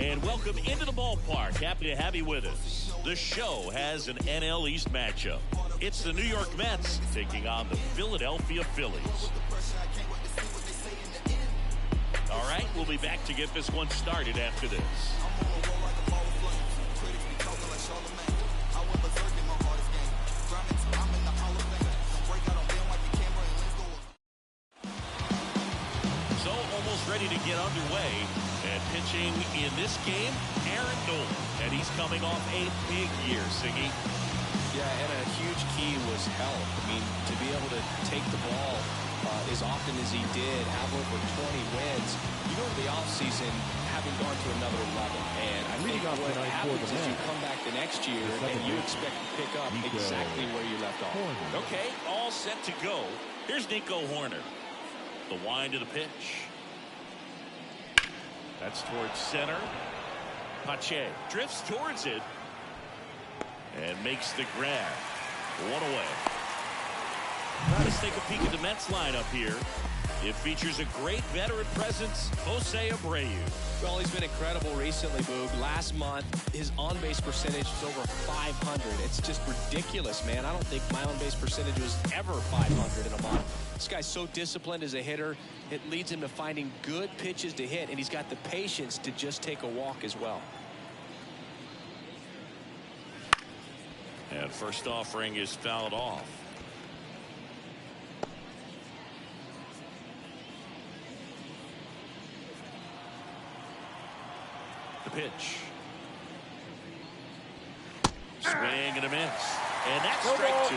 And welcome into the ballpark. Happy to have you with us. The show has an NL East matchup. It's the New York Mets taking on the Philadelphia Phillies. All right, we'll be back to get this one started after this. So almost ready to get underway. And pitching in this game, Aaron Nola. And he's coming off a big year, Siggy. Yeah, and a huge key was health. I mean, to be able to take the ball as often as he did, have over 20 wins, you go to the offseason having gone to another level. And I think what happens is you come back the next year and you expect to pick up exactly where you left off. Okay, all set to go. Here's Nico Horner. The wind of the pitch. That's towards center. Pache drifts towards it and makes the grab. One away. Let's take a peek at the Mets lineup here. It features a great veteran presence, Jose Abreu. Well, he's been incredible recently, Boog. Last month, his on-base percentage is over 500. It's just ridiculous, man. I don't think my on-base percentage was ever 500 in a month. This guy's so disciplined as a hitter. It leads him to finding good pitches to hit, and he's got the patience to just take a walk as well. And first offering is fouled off. The pitch. Swing and a miss. And that's strike two.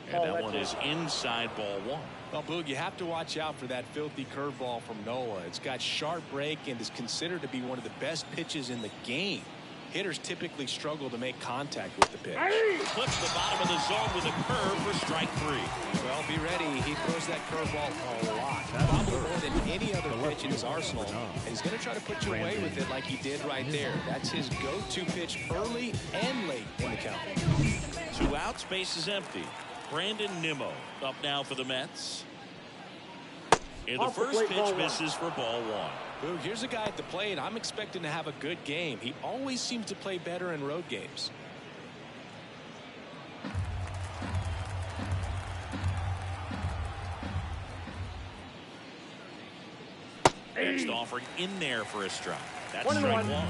And that one is inside ball one. Well, Boog, you have to watch out for that filthy curveball from Nola. It's got sharp break and is considered to be one of the best pitches in the game. Hitters typically struggle to make contact with the pitch. Clips the bottom of the zone with a curve for strike three. Well, be ready. He throws that curveball a lot. Probably more than any other pitch in his arsenal. And he's going to try to put you away with it like he did right there. That's his go-to pitch early and late in the count. 2 outs, base is empty. Brandon Nimmo up now for the Mets. And the first pitch misses for ball one. Boog, here's a guy at the plate. I'm expecting to have a good game. He always seems to play better in road games. Next offering in there for a strike. That's strike one.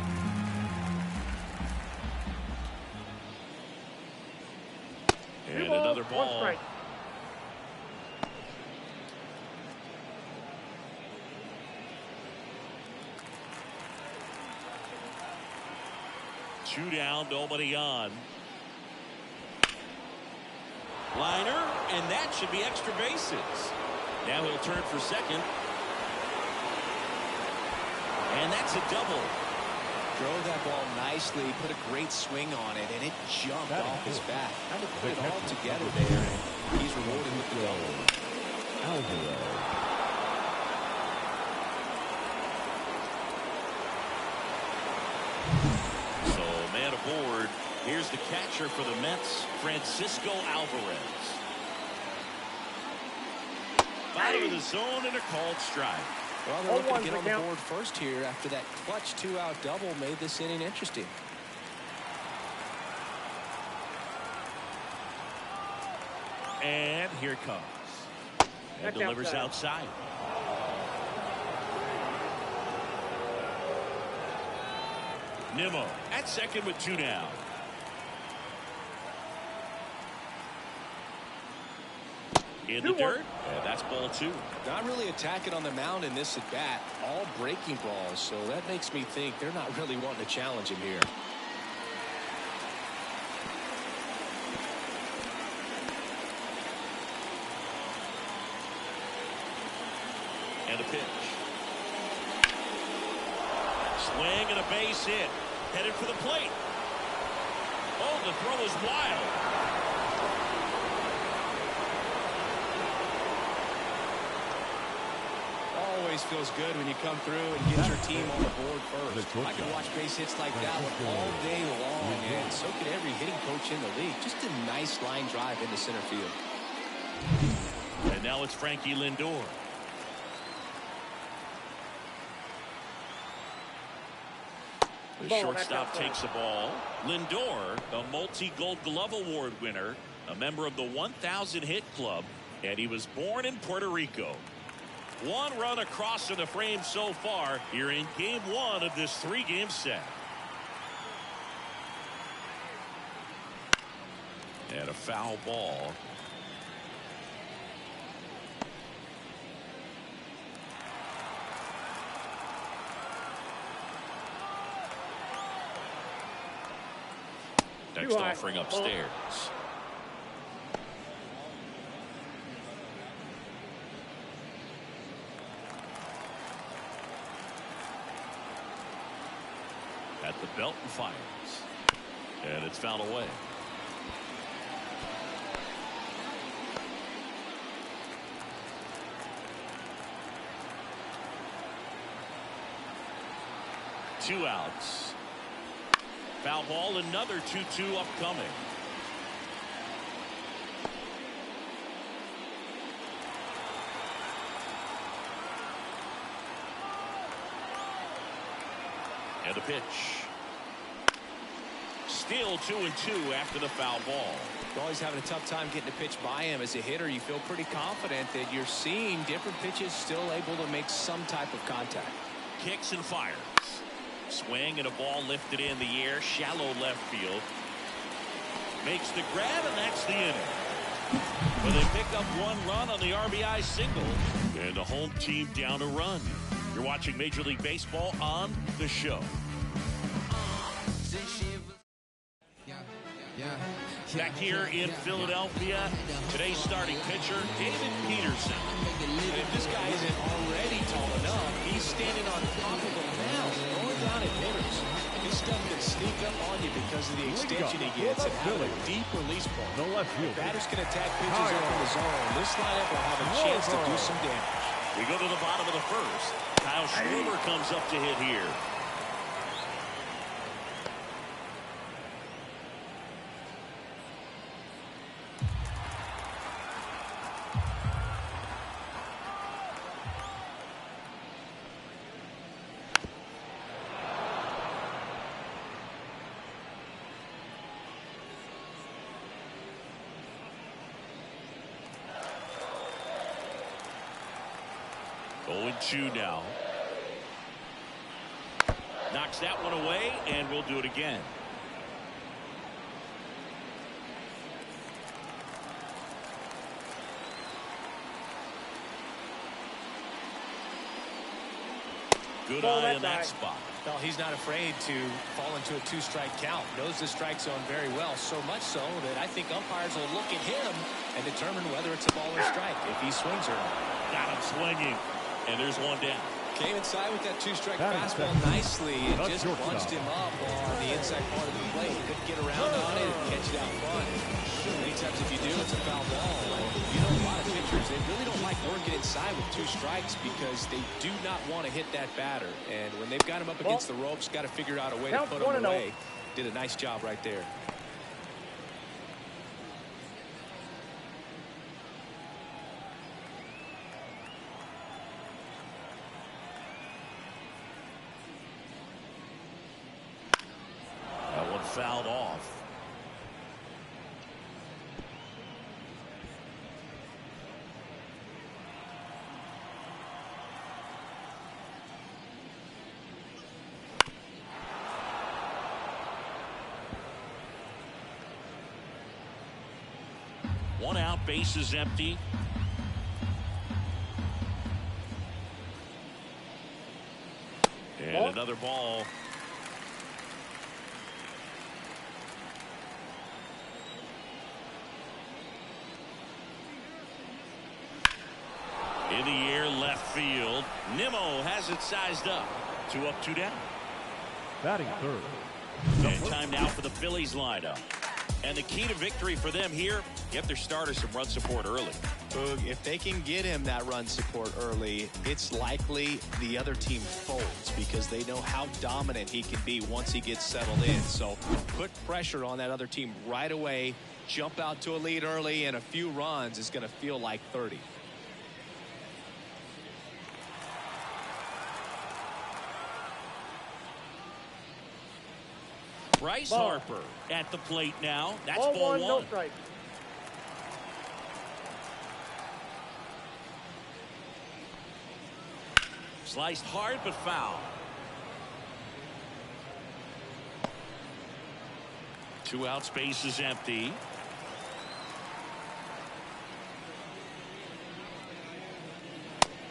And another ball. Two down, nobody on. Liner, and that should be extra bases. Now he'll turn for second. And that's a double. Drove that ball nicely, put a great swing on it, and it jumped off his bat. Kind of put it all together there, and he's rewarded with the double. So, man aboard. Here's the catcher for the Mets, Francisco Alvarez. Bottom of the zone and a called strike. Well, they're looking to get on the board first here after that clutch 2-out double made this inning interesting. And here it comes. And delivers outside. Nimmo at second with 2 down. In the dirt, and that's ball 2. Not really attacking on the mound in this at bat. All breaking balls, so that makes me think they're not really wanting to challenge him here. And a pitch. Swing and a base hit. Headed for the plate. Oh, the throw is wild. Always feels good when you come through and get your team on the board first. I can watch base hits like that one all day long, and so could every hitting coach in the league. Just a nice line drive into center field. And now it's Frankie Lindor. The shortstop takes the ball. Lindor, a multi-Gold Glove Award winner, a member of the 1,000 hit club, and he was born in Puerto Rico. One run across in the frame so far here in game one of this 3-game set. And a foul ball. Next offering upstairs. At the belt and fires. And it's fouled away. Two outs. Foul ball, another 2-2 upcoming. And the pitch. Still 2-2 after the foul ball. You're always having a tough time getting a pitch by him. As a hitter, you feel pretty confident that you're seeing different pitches still able to make some type of contact. Kicks and fires. Swing and a ball lifted in the air, shallow left field. Makes the grab, and that's the inning. Well, they pick up one run on the RBI single, and the home team down a run. You're watching Major League Baseball on The Show. Back here in Philadelphia, today's starting pitcher, David Peterson. And if this guy isn't already tall enough, he's standing on top of him now, throwing down at hitters. This stuff can sneak up on you because of the extension he gets and having a deep release point. No left field. Batters can attack pitches up in the zone. This lineup will have a chance to do some damage. We go to the bottom of the first. Kyle Schwarber comes up to hit here. Oh, 0-2 now. Knocks that one away, and we'll do it again. Good eye in that spot. Well, he's not afraid to fall into a 2-strike count. Knows the strike zone very well, so much so that I think umpires will look at him and determine whether it's a ball or strike if he swings or not. Got him swinging, and there's one down. Came inside with that 2-strike fastball nicely and just bunched him up on the inside part of the plate. Couldn't get around on it and catch it out front. Many times if you do, it's a foul ball. You know, a lot of pitchers, they really don't like working inside with 2 strikes because they do not want to hit that batter. And when they've got him up against the ropes, got to figure out a way to put him away. Did a nice job right there. That one fouled off. One out, base is empty. And another ball. In the air, left field. Nimmo has it sized up. 2 up, 2 down. Batting third. And time now for the Phillies lineup. And the key to victory for them here, get their starter some run support early. Boog, if they can get him that run support early, it's likely the other team folds because they know how dominant he can be once he gets settled in. So put pressure on that other team right away. Jump out to a lead early, and a few runs is going to feel like 30. Bryce Harper at the plate now. That's ball ball one. one. No strike. Sliced hard but foul. 2 outs, base is empty.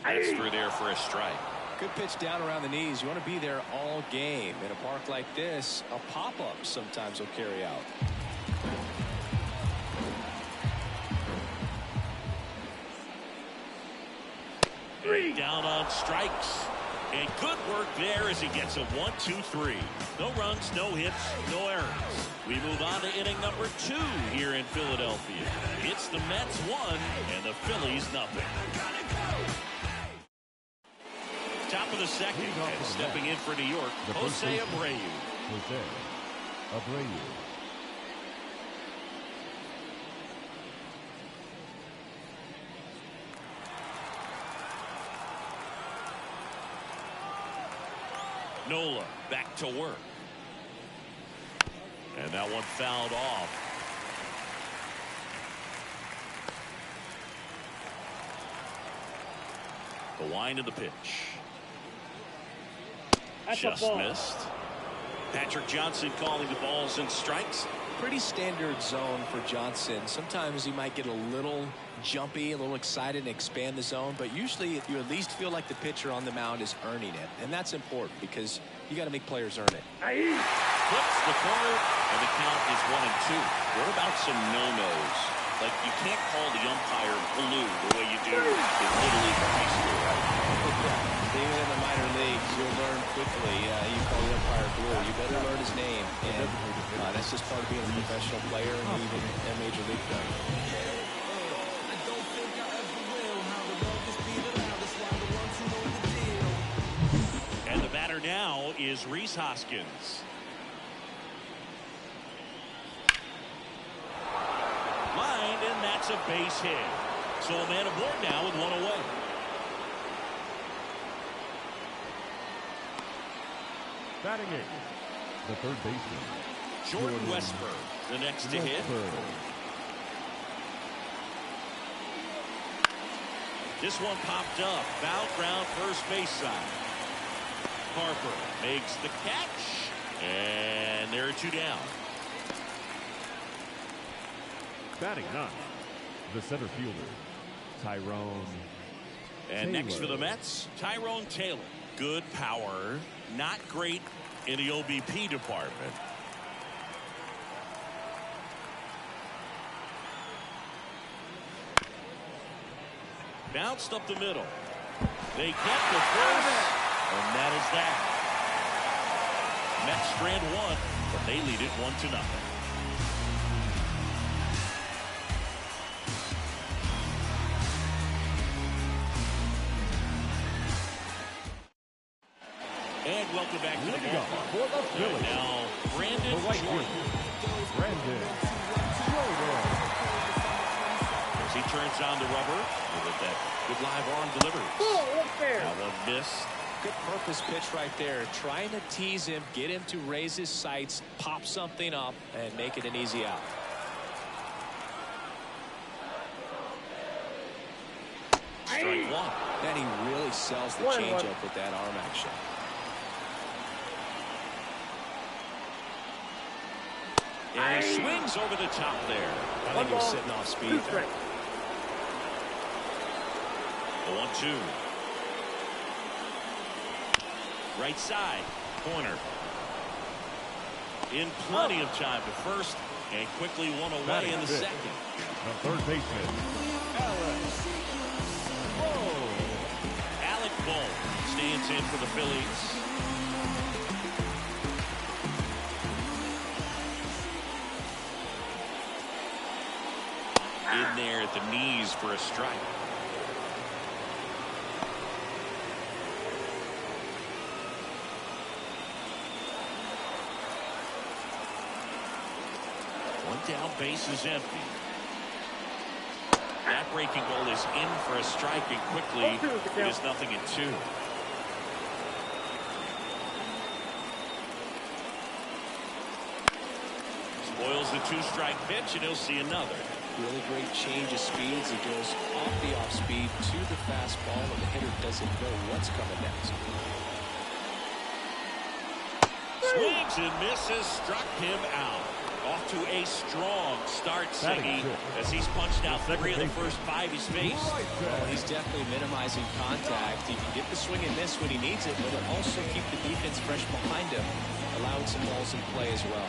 That's through there for a strike. Good pitch down around the knees. You want to be there all game. In a park like this, a pop-up sometimes will carry out. Down on strikes. And good work there as he gets a 1-2-3. No runs, no hits, no errors. We move on to inning number 2 here in Philadelphia. It's the Mets 1 and the Phillies nothing. Top of the second, and stepping in for New York, Jose Abreu. Jose Abreu. Nola back to work. And that one fouled off. The wind of the pitch. That's Just a ball. missed. Patrick Johnson calling the balls and strikes. Pretty standard zone for Johnson. Sometimes he might get a little jumpy, a little excited and expand the zone, but usually you at least feel like the pitcher on the mound is earning it, and that's important because you got to make players earn it. Flips the corner, and the count is 1-2. What about some no-nos? Like, you can't call the umpire blue the way you do in Little League high school, right? Even in the minor leagues, you'll learn quickly. You call the umpire blue, you better learn his name, and that's just part of being a professional player and even a major league player. And the batter now is Rhys Hoskins. Lined, and that's a base hit. So a man aboard now with one away. Batting eighth, the third baseman, Jordan Westburg, the next to hit. This one popped up. Foul ground, first base side. Harper makes the catch. And there are 2 down. Batting ninth, the center fielder, Tyrone And Taylor. next for the Mets, Tyrone Taylor. Good power, not great in the OBP department. Bounced up the middle. They get the first, and that is that. Mets strand 1, but they lead it 1-0. And welcome back to the Leading up ballpark. for the Phillies. Now, Brandon The right Jordan. fielder, Brandon Jordan. As he turns on the rubber with that good live arm delivery. That one missed. Good purpose pitch right there. Trying to tease him, get him to raise his sights, pop something up, and make it an easy out. Strike 1. Then he really sells the 1-1. changeup with that arm action. And he swings over the top there. I think he was sitting off speed there. The 1-2. Right side, corner. In plenty of time to first, and quickly one away Batting in the fifth, second. the third baseman, Alec Bohm stands in for the Phillies. in there at the knees for a strike. One down, base is empty. That breaking ball is in for a strike, and quickly it is 0-2. Spoils the two-strike pitch, and he'll see another. Really great change of speeds. It goes off the off-speed to the fastball, and the hitter doesn't know what's coming next. Swings and misses, struck him out. Off to a strong start, Seggy, as he's punched out 3 of the first 5 he's faced. Well, he's definitely minimizing contact. He can get the swing and miss when he needs it, but it'll also keep the defense fresh behind him, allowing some balls in play as well.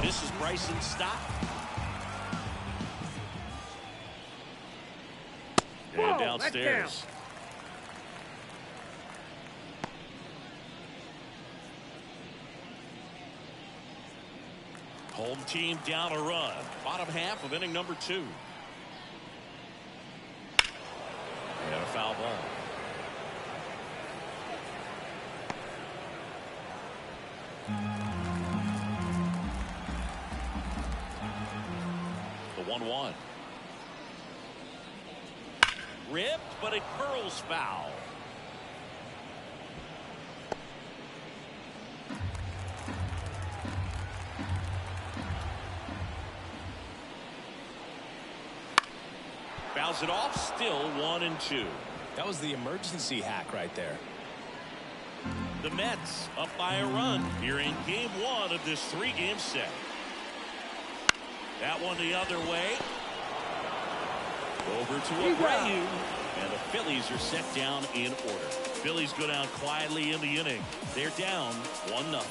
This is Bryson's stop. And downstairs. Home team down a run. Bottom half of inning number 2. And a foul ball. The 1-1. Ripped, but it curls foul. Fouls it off, still 1-2. That was the emergency hack right there. The Mets up by a run here in game 1 of this 3-game set. That one the other way. Over to Abreu, and the Phillies are set down in order. Phillies go down quietly in the inning. They're down 1-0.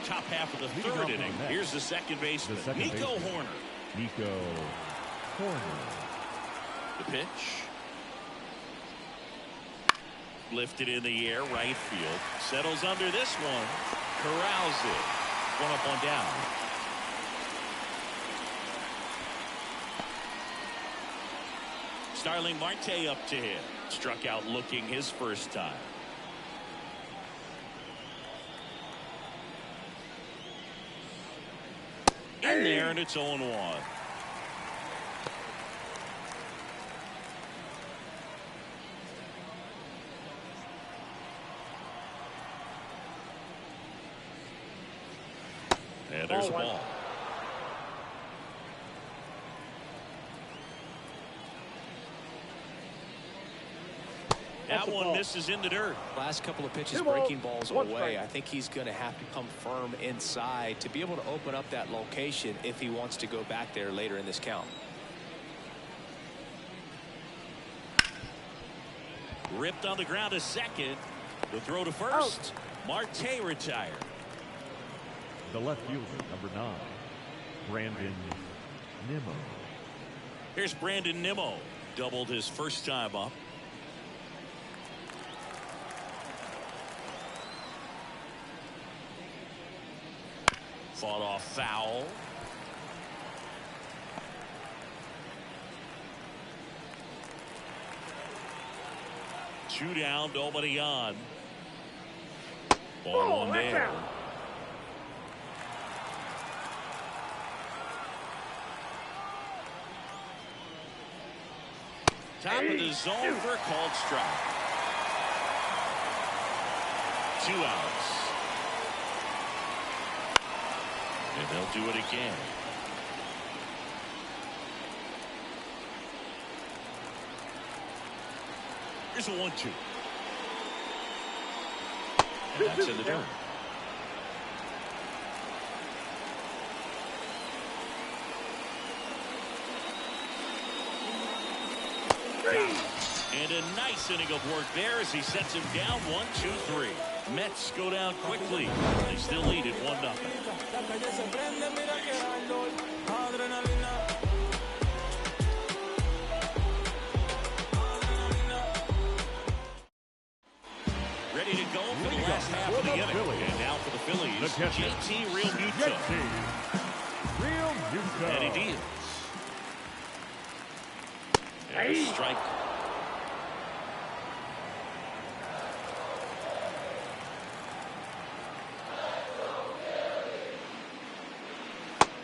Top half of the 3rd inning. Here's the second baseman, Nico Horner. The pitch. Lifted in the air, right field. Settles under this one. Corrals it. 1 up, 1 down. Starling Marte up to him. Struck out looking his first time. In there, and it's 0-1. And there's a ball. That one misses in the dirt. Last couple of pitches breaking balls away. I think he's going to have to come firm inside to be able to open up that location if he wants to go back there later in this count. Ripped on the ground to second. The throw to first. Marte retired. The left fielder, number 9, Brandon Nimmo. Here's Brandon Nimmo. Doubled his first time up. Fought off foul. Two down, nobody on. Ball 1 there. Top of the zone for a called strike. 2 outs. And they'll do it again. Here's a 1-2. And that's in the dirt. And a nice inning of work there as he sets him down 1-2-3. Mets go down quickly. They still lead at 1-0. the inning. Phillies. And now for the Phillies, The catcher, JT Realmuto. And he deals. And a strike.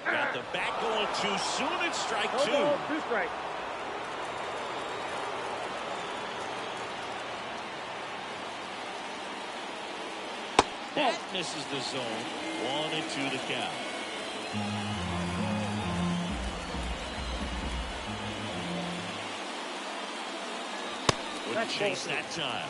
Got the bat going too soon. It's strike two. Two strikes. That misses the zone. 1-2 the count. Wouldn't chase that time.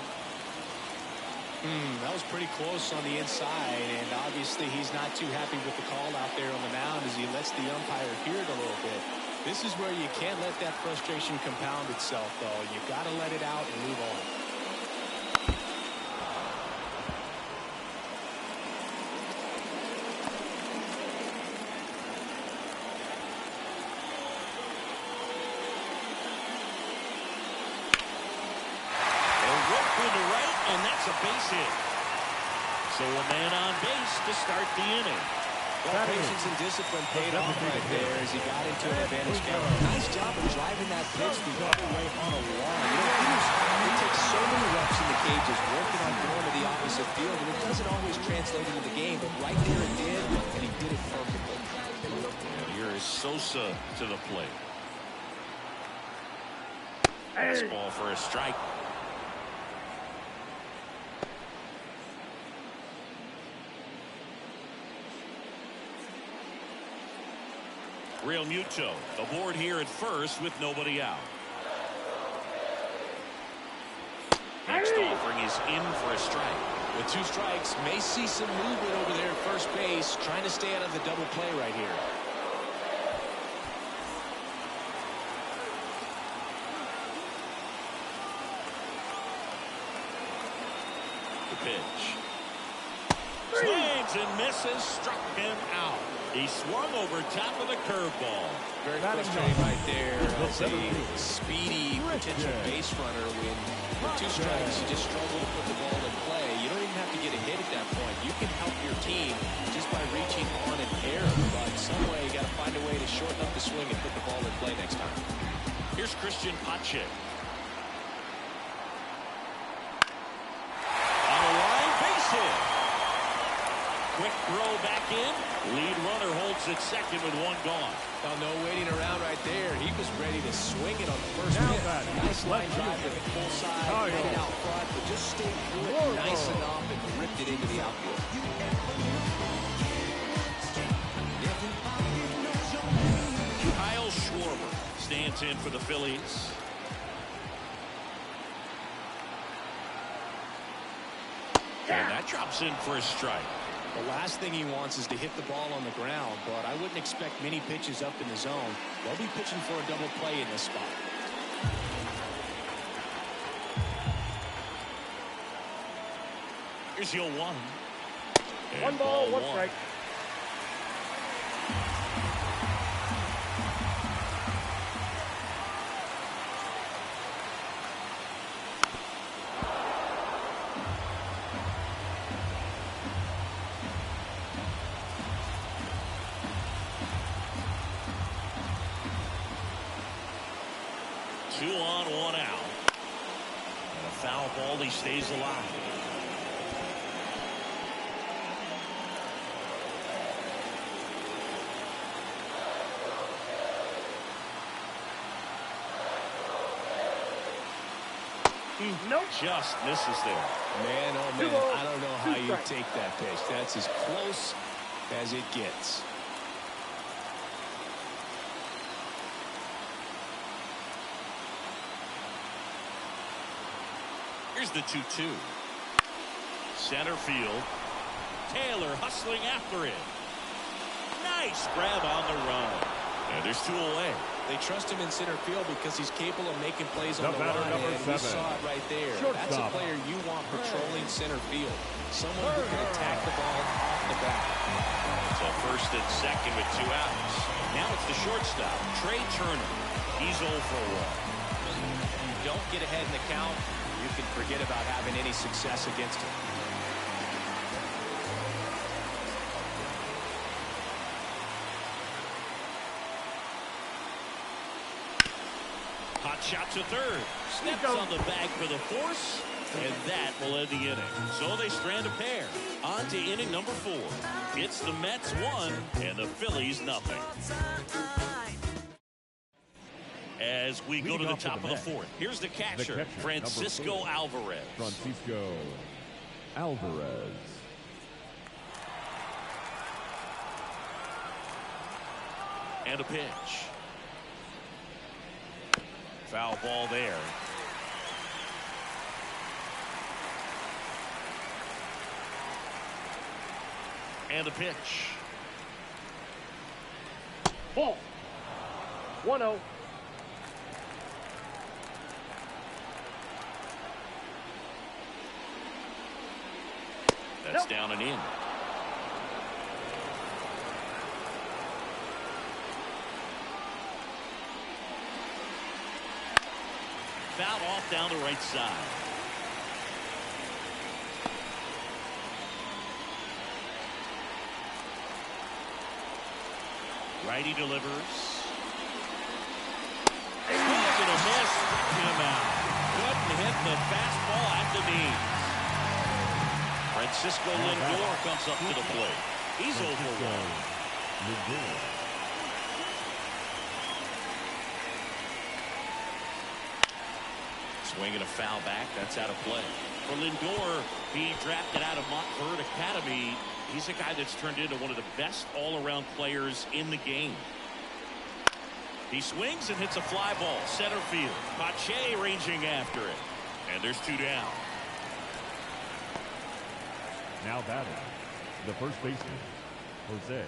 That was pretty close on the inside, and obviously he's not too happy with the call out there on the mound as he lets the umpire hear it a little bit. This is where you can't let that frustration compound itself, though. You've got to let it out and move on. And that's a base hit. So a man on base to start the inning. Well, patience and discipline paid off right there as he got into an advantage count. Nice job of driving that pitch the other way on a wall. You know, it takes so many reps in the cages working on going to the opposite field, and it doesn't always translate into the game, but right there it did, and he did it perfectly. And here is Sosa to the plate. Fastball for a strike. Realmuto aboard here at first with nobody out. Next offering is in for a strike. With two strikes, may see some movement over there at first base, trying to stay out of the double play right here. The pitch. Swings and misses, struck him out. He swung over top of the curveball. Very frustrating right there as a speedy potential base runner. When with two strikes, you just struggle to put the ball in play. You don't even have to get a hit at that point. You can help your team just by reaching on an error. But some way, you got to find a way to shorten up the swing and put the ball in play next time. Here's Christian Pache. On the line, base hit. Quick throw back in. Lead runner holds at second with one gone. Well, no waiting around right there. He was ready to swing it on the first pitch. Nice line drive to the full side, made it out front, but just stayed through it nice enough and ripped it into the outfield. Kyle Schwarber stands in for the Phillies. And that drops in for a strike. The last thing he wants is to hit the ball on the ground, but I wouldn't expect many pitches up in the zone. They'll be pitching for a double play in this spot. Here's your one. One ball, one strike. Two on, one out. And a foul ball, he stays alive. Nope. Just misses there. Man, oh man, I don't know how you take that pitch. That's as close as it gets. Here's the 2-2. Center field. Taylor hustling after it. Nice grab on the run. And there's two away. They trust him in center field because he's capable of making plays on the run, and we saw it right there. That's a player you want patrolling center field. Someone who can attack the ball off the bat. So first and second with two outs. Now it's the shortstop, Trey Turner. He's 0 for 1. If you don't get ahead in the count, you can forget about having any success against him. Hot shot to third. Steps on the bag for the force. And that will end the inning. So they strand a pair. On to inning number 4. It's the Mets 1 and the Phillies nothing. As we go to the top of the 4th, here's the catcher Francisco Alvarez. Francisco Alvarez. And a pitch. Foul ball there. And a pitch. Ball. 1-0. That's down and in. Foul off down the right side. Righty delivers. Swing and a miss. Him out. Couldn't hit the fastball at the knees. Francisco Lindor comes up to the plate. He's over 1. Swing and a foul back. That's out of play. For Lindor, he drafted out of Montverde Academy. He's a guy that's turned into one of the best all-around players in the game. He swings and hits a fly ball. Center field. Pache ranging after it. And there's 2 down. Now batting, the first baseman, Jose.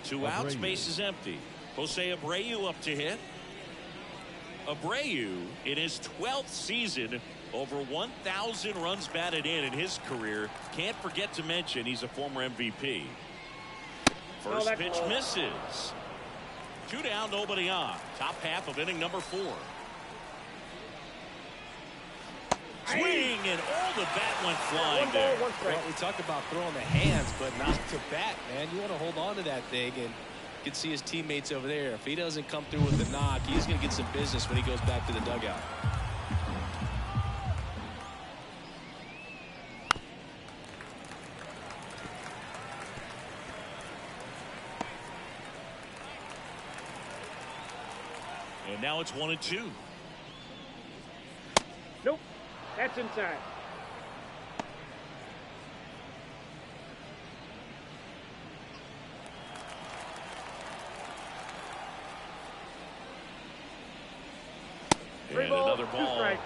2 outs, base is empty. Jose Abreu up to hit. Abreu, in his 12th season, over 1,000 runs batted in his career. Can't forget to mention he's a former MVP. First pitch misses. 2 down, nobody on. Top half of inning number 4. Swing, and all the bat went flying there. Well, we talk about throwing the hands, but not to bat, man. You want to hold on to that thing, and you can see his teammates over there. If he doesn't come through with the knock, he's going to get some business when he goes back to the dugout. And now it's 1-2. Nope. That's inside. And another ball. Strike.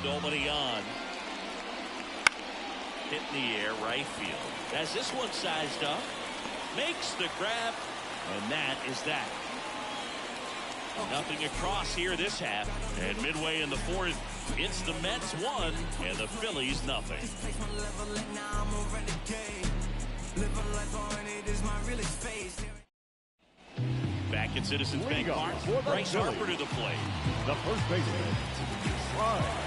Nobody on. Hit in the air, right field. As this one sized up, makes the grab, and that is that. Nothing across here this half, and midway in the 4th, it's the Mets 1 and the Phillies nothing. Back at Citizens Bank Park, Bryce Harper to the plate. The first baseman, Harper.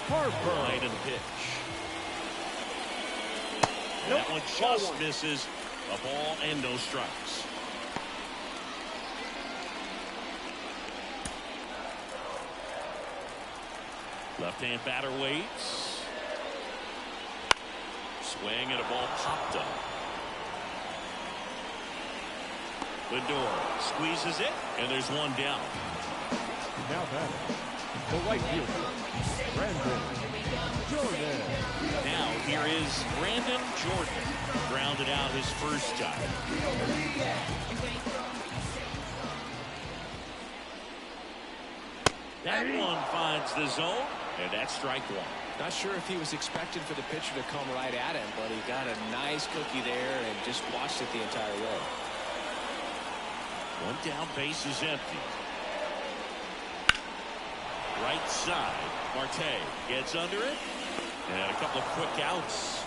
Line and pitch. That one just misses. A ball and no strikes. Left-hand batter waits. Swing and a ball popped up. Lindor squeezes it, and there's 1 down. Now batting, the right fielder, Brandon Jordan. Now here is Brandon Jordan. Grounded out his first time. That one finds the zone, and that's strike 1. Not sure if he was expecting for the pitcher to come right at him, but he got a nice cookie there and just watched it the entire way. 1 down, base is empty. Right side, Marte gets under it, and a couple of quick outs.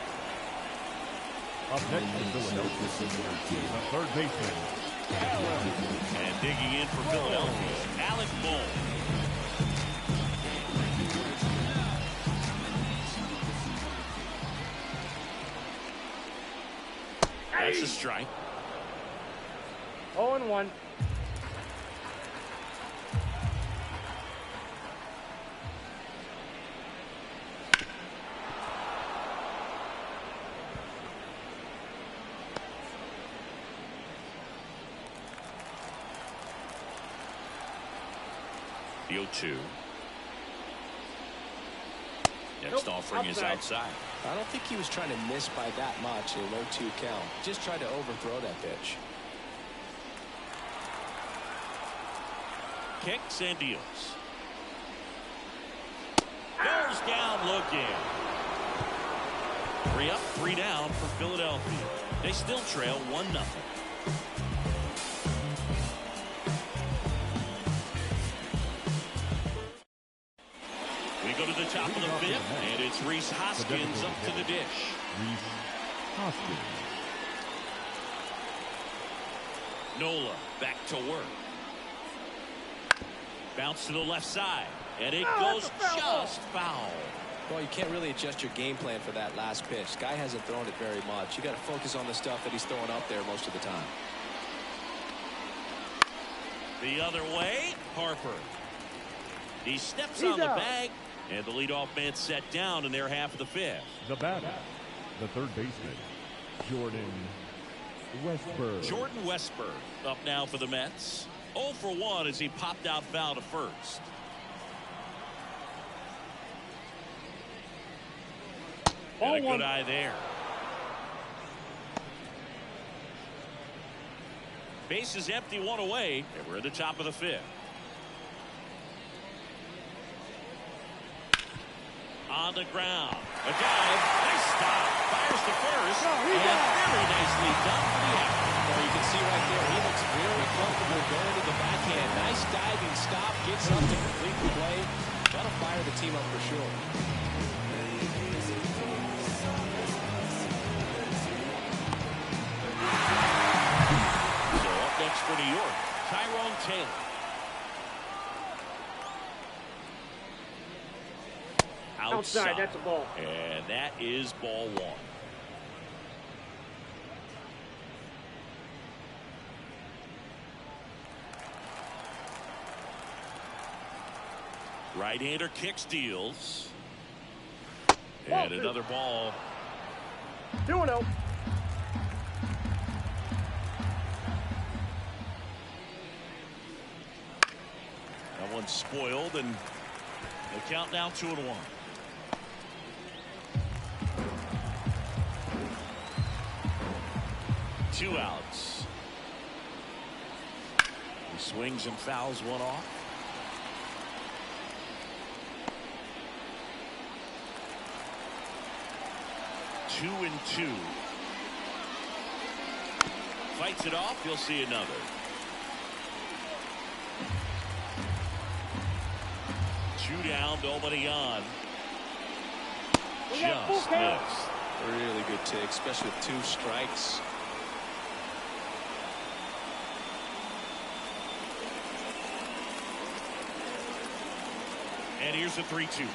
Up next in Philadelphia, the third baseman, And digging in for Philadelphia, Alec Bohm. That's a strike. 0-1. The 0-2. Next offering is outside. I don't think he was trying to miss by that much in a low 2 count. Just tried to overthrow that pitch. Kicks and deals. Goes down looking. 3 up, 3 down for Philadelphia. They still trail 1-0. We go to the top of the 5th, and it's Rhys Hoskins up to the dish. Rhys Hoskins. Nola back to work. Bounce to the left side, and it goes just foul. Well, you can't really adjust your game plan for that last pitch. Guy hasn't thrown it very much. You got to focus on the stuff that he's throwing up there most of the time. The other way, Harper. He steps on the bag, and the leadoff man set down in their half of the 5th. The batter, the third baseman, Jordan Westburg. Jordan Westburg up now for the Mets. 0 for 1 as he popped out foul to first. And a good eye there. Base is empty, 1 away, and we're at the top of the 5th. On the ground. A dive. Nice stop. Fires to first. And very nicely done for the out. Well, you can see right there, he looks very comfortable going to the backhand. Nice diving stop. Gets up to complete the play. That'll fire the team up for sure. So up next for New York, Tyrone Taylor. Outside, that's a ball. And that is ball 1. Right-hander kicks, deals. And another ball. 2-0. That one's spoiled, and the count now 2-1. 2 outs. He swings and fouls one off. Two and 2. Fights it off. You'll see another. Two down. Nobody on. Just missed. Really good take, especially with 2 strikes. And here's the 3-2.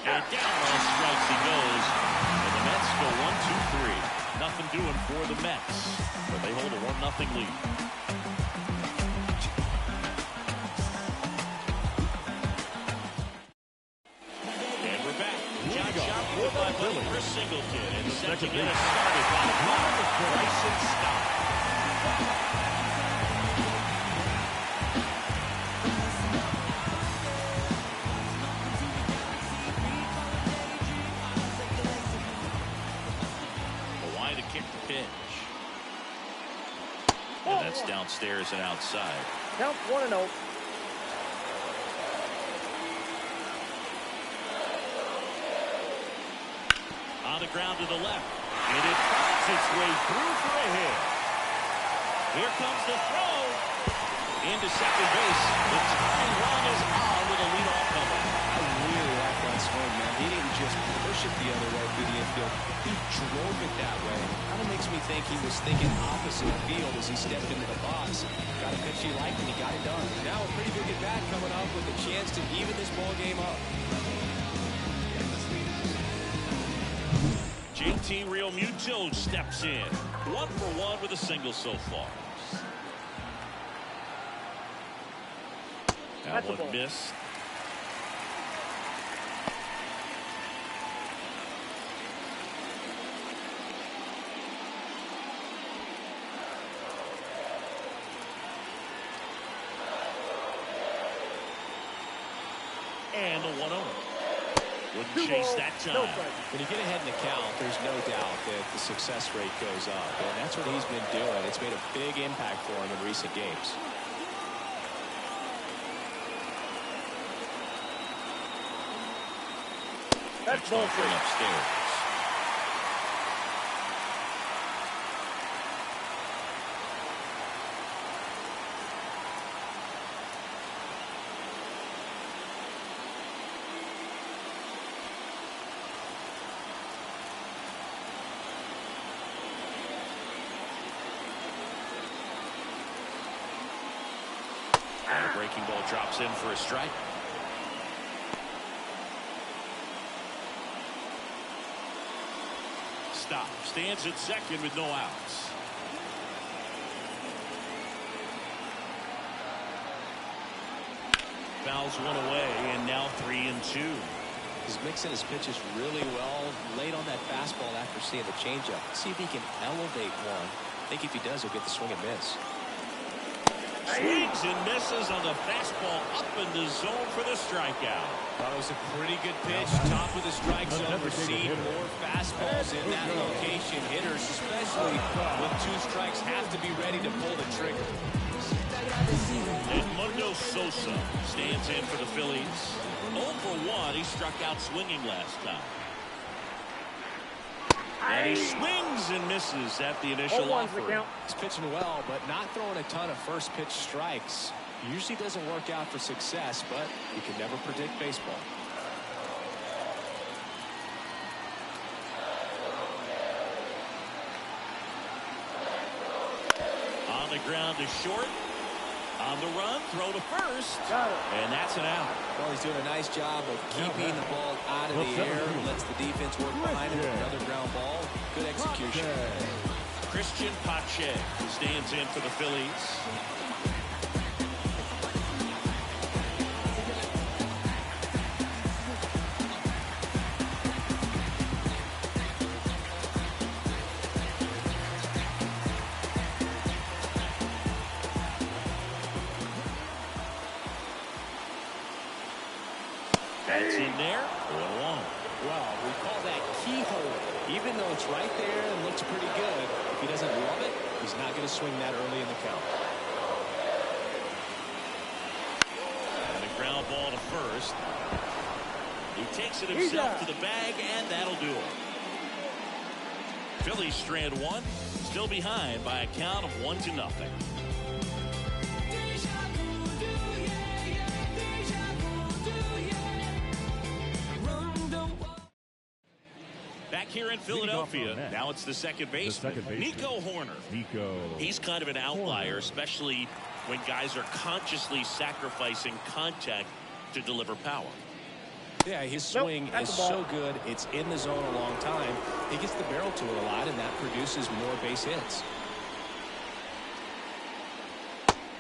And down on strikes he goes. And the Mets go 1-2-3. Nothing doing for the Mets. But they hold a 1-0 lead. And we're back. John Sharp with my buddy Chris Singleton. And set to get us started by the bottom of Bryson Stott. And that's downstairs and outside. Count 1-0. On the ground to the left. And it finds its way through for a hit. Here comes the throw. Into second base. The tying run is on with a leadoff double. I really like that swing, man. He didn't just push push it the other way through the infield. He drove it that way. Kind of makes me think he was thinking opposite field as he stepped into the box. Got a pitch he liked, and he got it done. Now a pretty big at bat coming up with a chance to even this ball game up. JT Realmuto steps in. 1 for 1 with a single so far. That one missed. And the 1-0. Wouldn't chase that time. When you get ahead in the count, there's no doubt that the success rate goes up. And that's what he's been doing. It's made a big impact for him in recent games. That's ball three. Upstairs. And a breaking ball drops in for a strike. Stop. Stands at second with no outs. Fouls one away, and now 3-2. He's mixing his pitches really well. Late on that fastball after seeing the changeup. See if he can elevate one. I think if he does, he'll get the swing and miss. Swings and misses on the fastball up in the zone for the strikeout. That was a pretty good pitch. Top of the strike zone. We're seeing more fastballs in that location. Hitters, especially with 2 strikes, have to be ready to pull the trigger. Edmundo Sosa stands in for the Phillies. 0 for 1. He struck out swinging last time. And he swings and misses at the initial offer. He's pitching well, but not throwing a ton of first pitch strikes. Usually doesn't work out for success, but you can never predict baseball. On the ground to short. On the run, throw to first. Got it. And that's an out. Well, he's doing a nice job of keeping the ball out of the air. Lets the defense work behind him. Another ground ball. Good execution. Christian Pache stands in for the Phillies. That's in there. 1-1. Well, we call that keyhole. Even though it's right there and looks pretty good, if he doesn't love it, he's not going to swing that early in the count. And a ground ball to first. He takes it himself to the bag, and that'll do it. Phillies strand 1, still behind by a count of 1-0. Back here in Philadelphia, now it's the second baseman, Nico Hoerner. He's kind of an outlier, especially when guys are consciously sacrificing contact to deliver power. Yeah, his swing is so good. It's in the zone a long time. He gets the barrel to it a lot, and that produces more base hits.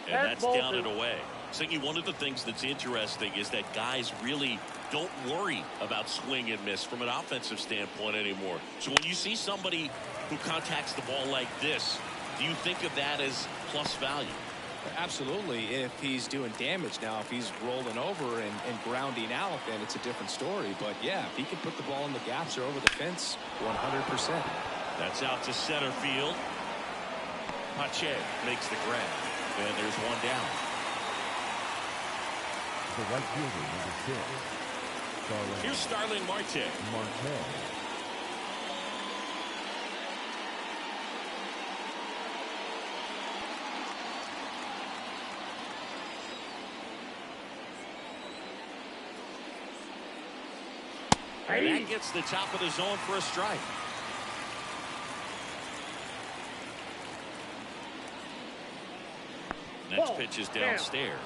And that's down and away. So one of the things that's interesting is that guys really don't worry about swing and miss from an offensive standpoint anymore. So when you see somebody who contacts the ball like this, do you think of that as plus value? Absolutely, if he's doing damage. Now, if he's rolling over and grounding out, then it's a different story. But, yeah, if he can put the ball in the gaps or over the fence, 100%. That's out to center field. Pache makes the grab. And there's one down. The right fielder, number 6. Here's Starling Marte. And that gets the top of the zone for a strike. Next pitch is downstairs.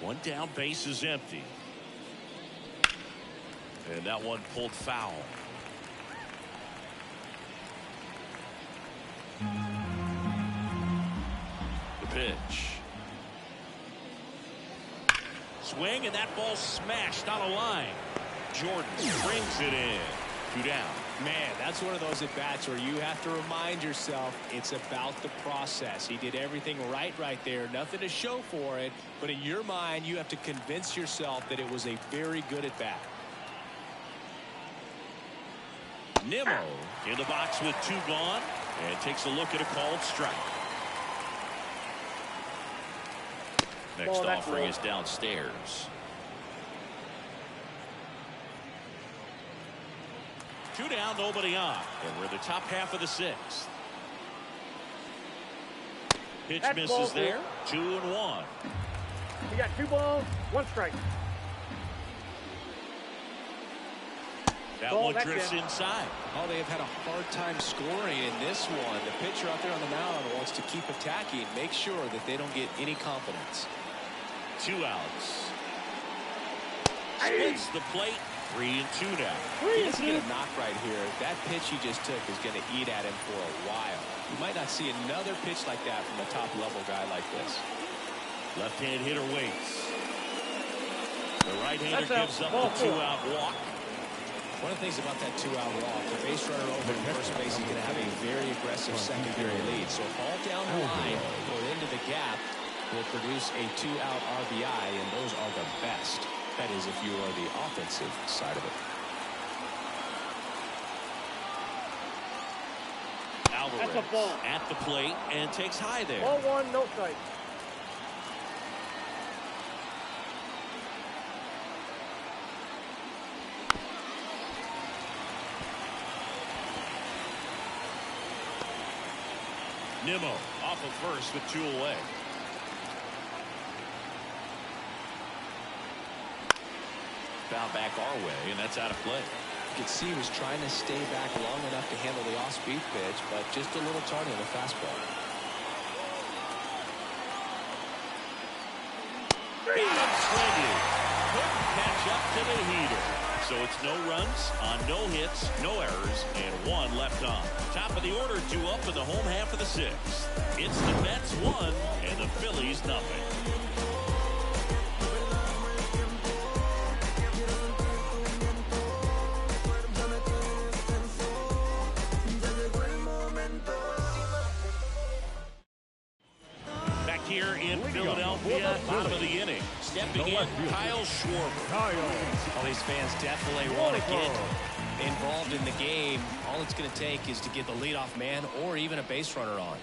One down, base is empty. And that one pulled foul. The pitch. Swing, and that ball smashed on a line. Jordan brings it in. 2 down. Man, that's one of those at-bats where you have to remind yourself it's about the process. He did everything right there. Nothing to show for it. But in your mind, you have to convince yourself that it was a very good at-bat. Nimmo in the box with 2 gone. And takes a look at a called strike. Next offering is downstairs. 2 down, nobody on. And we're in the top half of the 6th. Pitch misses there. 2-1. You got 2 balls, 1 strike. That one drifts inside. Oh, they have had a hard time scoring in this one. The pitcher out there on the mound wants to keep attacking, make sure that they don't get any confidence. 2 outs. Splits the plate. 3-2 now. He doesn't get a knock right here. That pitch he just took is going to eat at him for a while. You might not see another pitch like that from a top-level guy like this. Left-hand hitter waits. The right-hander gives up the 2-out walk. One of the things about that 2-out walk, the base runner over at first base is going to have a very aggressive secondary lead. So a ball down the line or into the gap will produce a 2-out RBI, and those are the best. That is if you are the offensive side of it. Alvarez at the plate and takes high there. Ball 1, no strike. Nimmo off of first with 2 away. Foul back our way, and that's out of play. You could see he was trying to stay back long enough to handle the off-speed pitch, but just a little tardy on the fastball. Bottom friendly. Couldn't catch up to the heater. So it's no runs on no hits, no errors, and 1 left on. Top of the order, 2 up in the home half of the 6th. It's the Mets 1 and the Phillies nothing. Back here in Philadelphia, bottom of the inning. Stepping in, Kyle Schwarber. All these fans definitely want to get involved in the game. All it's going to take is to get the leadoff man or even a base runner on.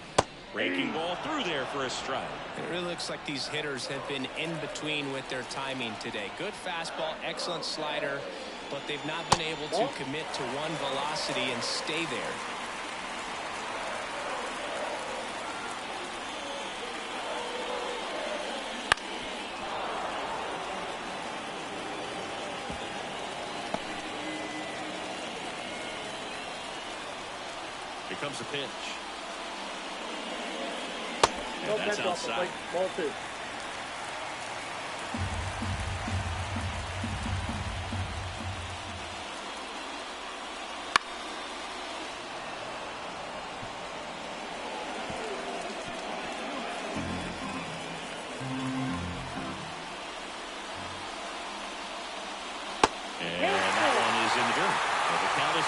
Breaking ball through there for a strike. It really looks like these hitters have been in between with their timing today. Good fastball, excellent slider, but they've not been able to commit to one velocity and stay there. Here comes the pitch. And that's outside. Ball 2.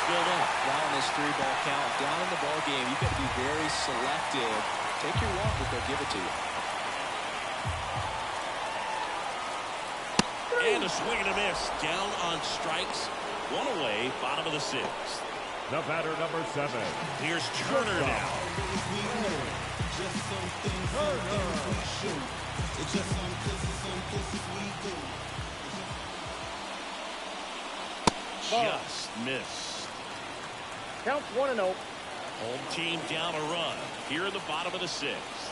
Down this 3-ball count, down in the ball game, you've got to be very selective. Take your walk if they'll give it to you. And a swing and a miss. Down on strikes. 1 away, bottom of the 6th. The batter, number 7. Here's Turner now. Just missed. Counts 1-0. Home team down a run here in the bottom of the 6th.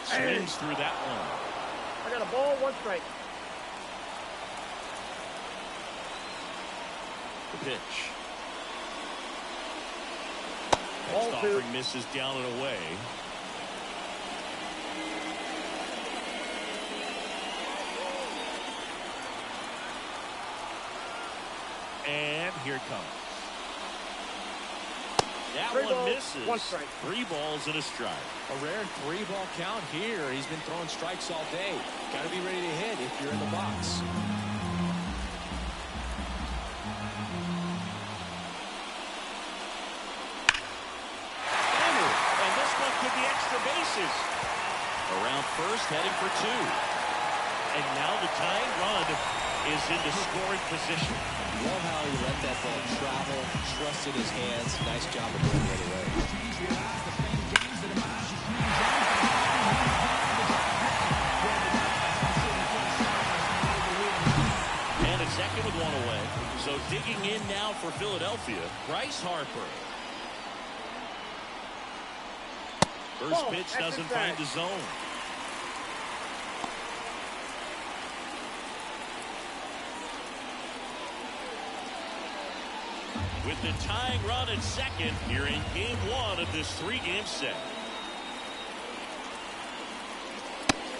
Swings through that one. I got a ball, 1 strike. The pitch. Ball Next two. offering misses down and away. And here it comes. That Three one balls, misses. 1 strike. 3 balls and a strike. A rare 3-ball count here. He's been throwing strikes all day. Got to be ready to hit if you're in the box. And this one could be extra bases. Around first, heading for 2. And now the tying run is into scoring position. Love how he let that ball travel, trusted his hands. Nice job of going the other way. And at second with 1 away. So digging in now for Philadelphia, Bryce Harper. First pitch doesn't find the zone. With the tying run at second here in game 1 of this 3-game set.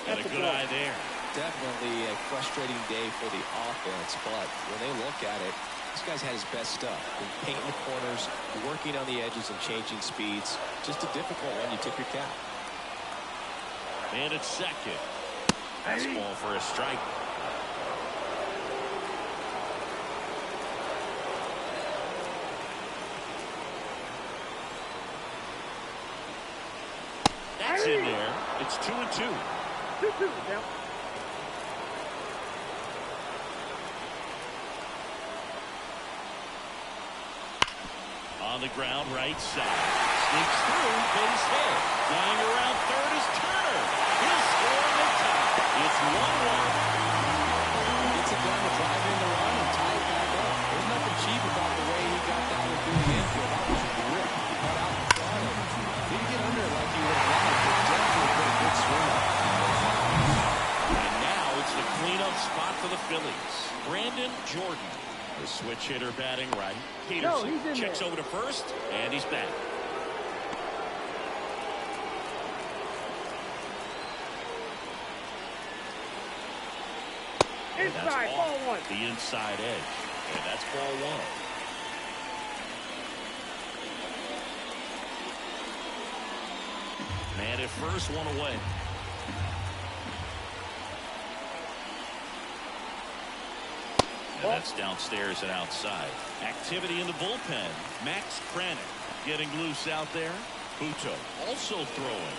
And a good eye there. Definitely a frustrating day for the offense, but when they look at it, this guy's had his best stuff. Painting the corners, working on the edges and changing speeds. Just a difficult one. You tip your cap. And at second. Fastball for a strike. That's in there. It's 2-2. 2-2 now. On the ground, right side. Sneaks through, base hit. Flying around third is Turner. He'll score in the top. It's 1-1. Gets it down to drive in the run and tie it back up. There's nothing cheap about the way he got down and through the infield. That was a grip. He cut out in front of him. Didn't get under it like he would have liked, but definitely put a good swing up. And now it's the cleanup spot for the Phillies. Brandon Jordan, the switch hitter batting right. Peterson checks over to first, and he's back. Inside, ball 1. The inside edge. And that's ball 1. Man at first, 1 away. And that's downstairs and outside. Activity in the bullpen. Max Kranick getting loose out there. Buto also throwing.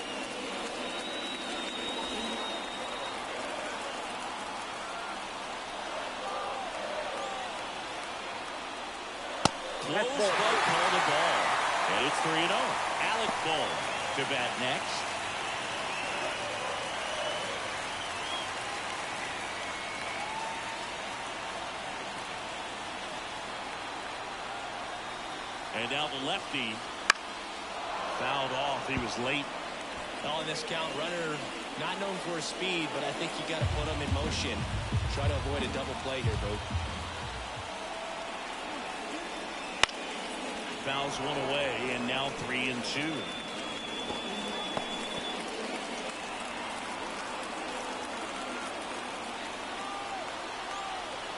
Close but call the ball. And it's 3-0. Alec Bohm to bat next. And now the lefty fouled off. He was late. On this count, runner not known for his speed, but I think you got to put him in motion. Try to avoid a double play here, Bo. Fouls 1 away, and now 3-2.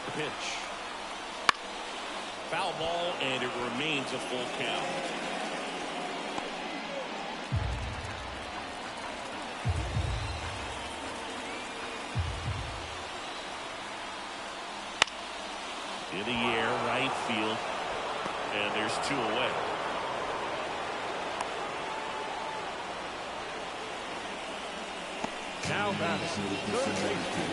The pitch. Foul ball, and it remains a full count. In the air, right field. And there's 2 away. Now Madison, third baseman.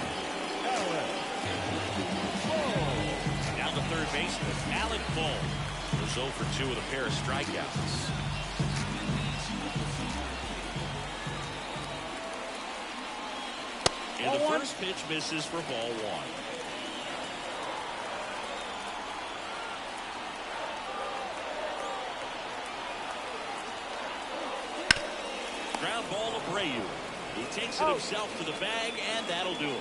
Now the third baseman, Alec Bohm, was 0 for 2 with a pair of strikeouts. And the first pitch misses for ball 1. Ground ball to Abreu. He takes it himself to the bag, and that'll do it.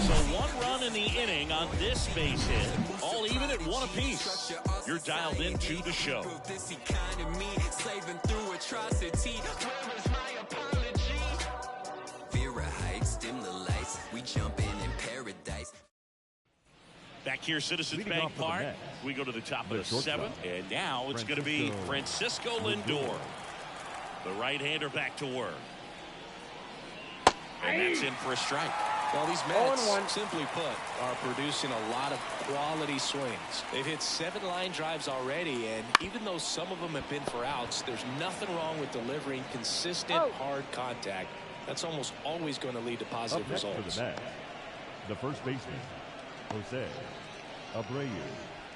So 1 run in the inning on this base hit. All even at 1 apiece. You're dialed into the show. Back here, Citizens Bank Park. We go to the top of the 7th, and now it's going to be Francisco Lindor. The right-hander back to work. And that's in for a strike. Well, these Mets, simply put, are producing a lot of quality swings. They've hit 7 line drives already, and even though some of them have been for outs, there's nothing wrong with delivering consistent, hard contact. That's almost always going to lead to positive results. For the Mets, the first baseman, Jose Abreu.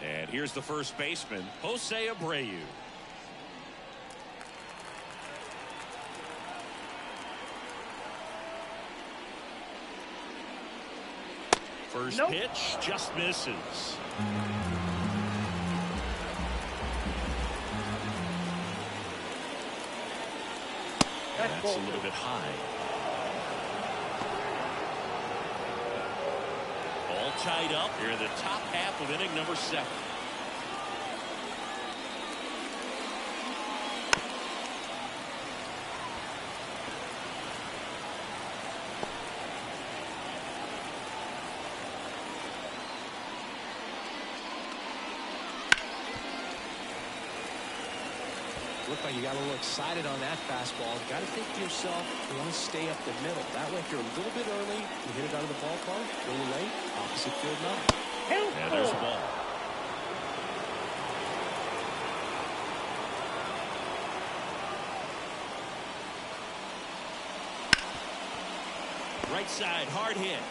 And here's the first baseman, Jose Abreu. First pitch just misses. That's a little bit high. All tied up here in the top half of inning number 7. Look like you got a little excited on that fastball. You got to think to yourself, you want to stay up the middle. That way, if you're a little bit early, you hit it out of the ballpark. A little late, opposite field number. And there's the ball. Right side, hard hit.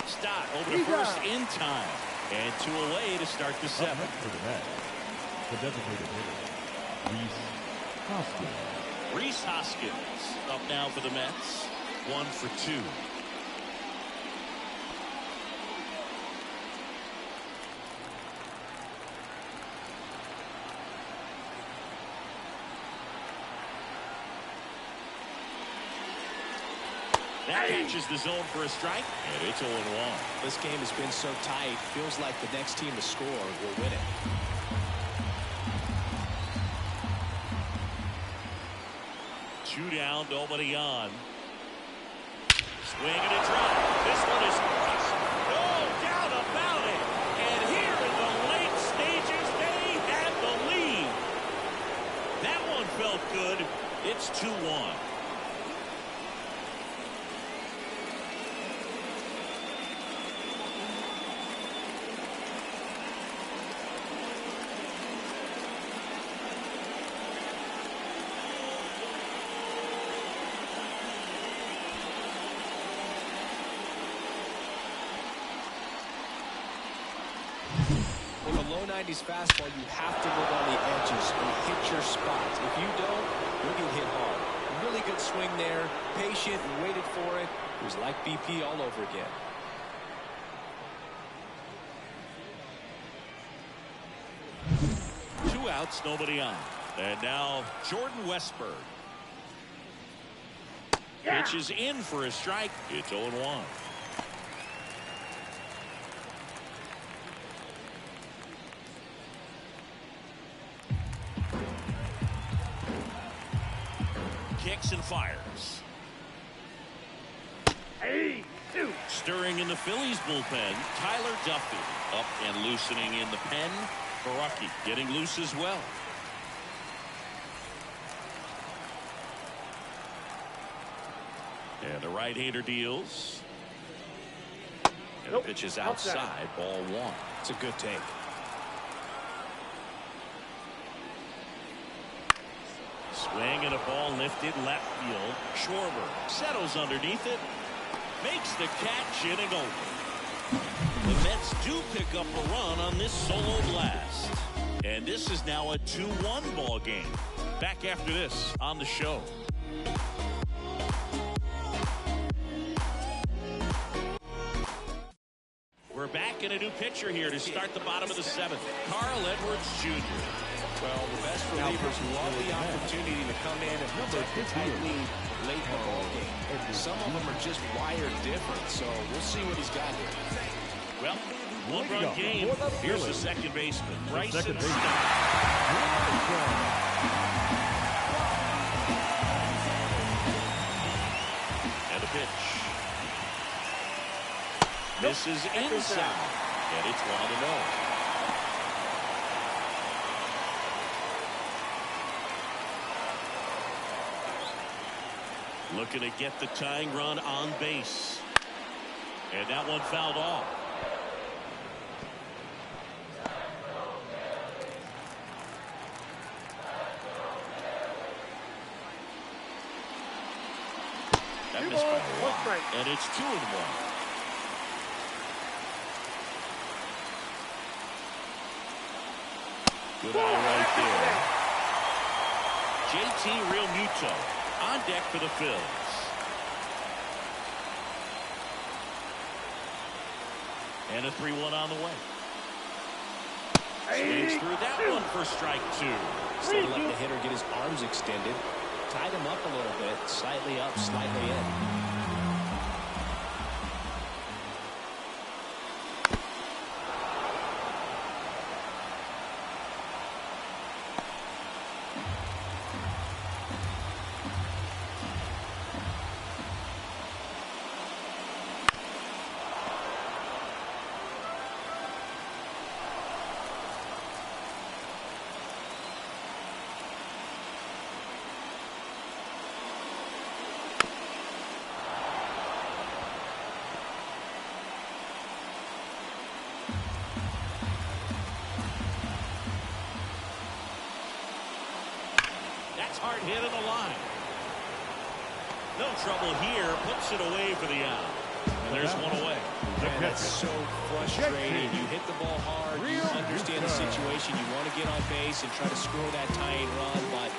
Stott over to first in time. And 2 away to start the 7th. For the Mets, the designated hitter, Rhys Hoskins. Rhys Hoskins up now for the Mets. 1 for 2. That catches the zone for a strike, and it's 0-1. This game has been so tight, feels like the next team to score will win it. 2 down, nobody on. Swing and a drive. This one is crushed. No doubt about it. And here in the late stages, they have the lead. That one felt good. It's 2-1. With a low 90s fastball, you have to live on the edges and hit your spots. If you don't, you'll get hit hard. Really good swing there. Patient and waited for it. It was like BP all over again. Two outs, nobody on. And now Jordan Westburg. Pitches in for a strike. It's 0-1. Kicks and fires. Stirring in the Phillies bullpen, Tyler Duffy. Up and loosening in the pen. Barucki getting loose as well. And the right-hander deals. And the pitch is outside. Ball 1. It's a good take. Swing and a ball lifted left field. Schwarber settles underneath it. Makes the catch, inning over. The Mets do pick up a run on this solo blast. And this is now a 2-1 ball game. Back after this on the show. We're back in a new pitcher here to start the bottom of the 7th. Carl Edwards Jr. Well, the best relievers love the opportunity to come in and take a tight lead late in the ball game. Some of them are just wired different, so we'll see what he's got here. Well, one-run game. Here's the second baseman, Bryson. And a pitch. Misses inside, and it's 1-0. Looking to get the tying run on base. And that one fouled off. That missed by a lot. And it's 2-1. Good eye right there. JT Realmuto on deck for the Phillies. And a 3-1 on the way. Swings through that one for strike 2. Instead of letting the hitter get his arms extended, tied him up a little bit, slightly up, slightly in. Hard hit on the line. No trouble here. Puts it away for the out. And there's one away. Man, that's so frustrating. You hit the ball hard. You understand the situation. You want to get on base and try to score that tying run, but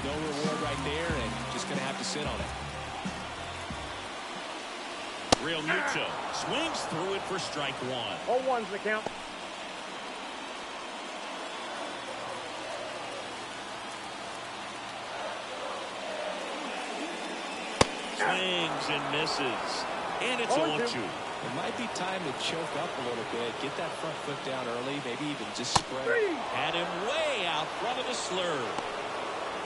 no reward right there, and just going to have to sit on it. Realmuto swings through it for strike 1. 0-1's the count. Swings and misses. And it's 0-2. It might be time to choke up a little bit, get that front foot down early, maybe even just spread. Had him way out front of the slurve.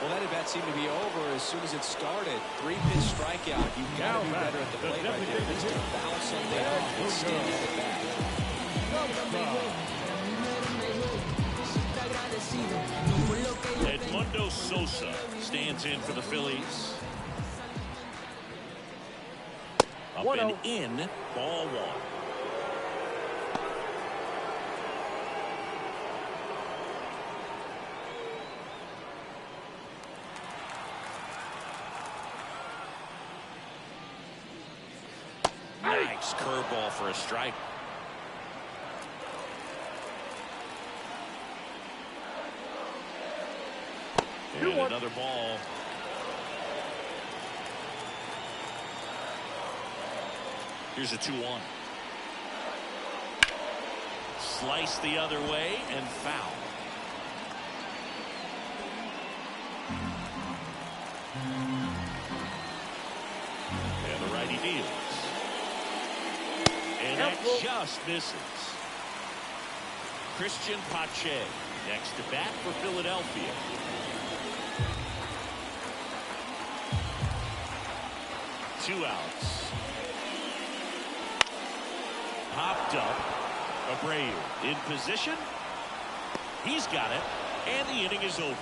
Well, that at-bat seemed to be over as soon as it started. 3-pitch strikeout. You've got to be better at the plate right there. Just to foul something off and stand at bat. Edmundo Sosa stands in for the Phillies. Up and in, ball 1. Nice curveball for a strike. And another ball. Here's a 2-1. Slice the other way and foul. And the righty deals. And that just misses. Christian Pache next to bat for Philadelphia. Two outs. Popped up. Abreu in position. He's got it. And the inning is over.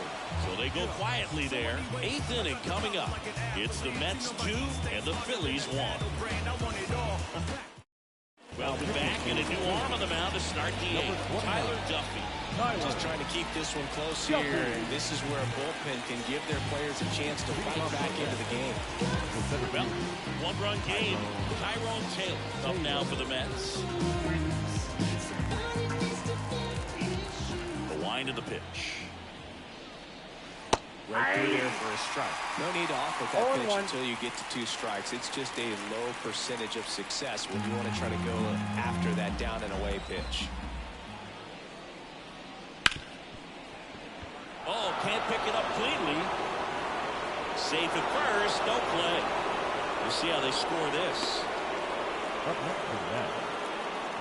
So they go quietly there. 8th inning coming up. It's the Mets 2 and the Phillies 1. Welcome back, and a new arm on the mound to start the 8th. Tyler Duffy. Just trying to keep this one close here, and this is where a bullpen can give their players a chance to fight back into the game. Well, one-run game. Tyrone Taylor up now for the Mets. The wind of the pitch. Right through there for a strike. No need to offer that pitch until you get to 2 strikes. It's just a low percentage of success when you want to try to go after that down and away pitch. Oh, can't pick it up cleanly. Safe at first, no play. We'll see how they score this. Up next for the Mets,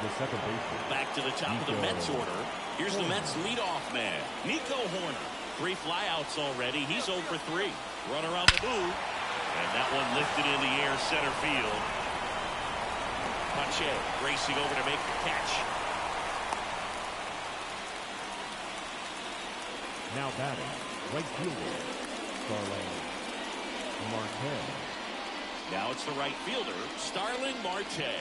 the second baseman. Back to the top of the Mets order. Here's the Mets leadoff man, Nico Horner. 3 flyouts already. He's 0 for 3. Runner on the move. And that one lifted in the air center field. Pache racing over to make the catch. Now batting, right fielder, Starling Marte. Now it's the right fielder, Starling Marte.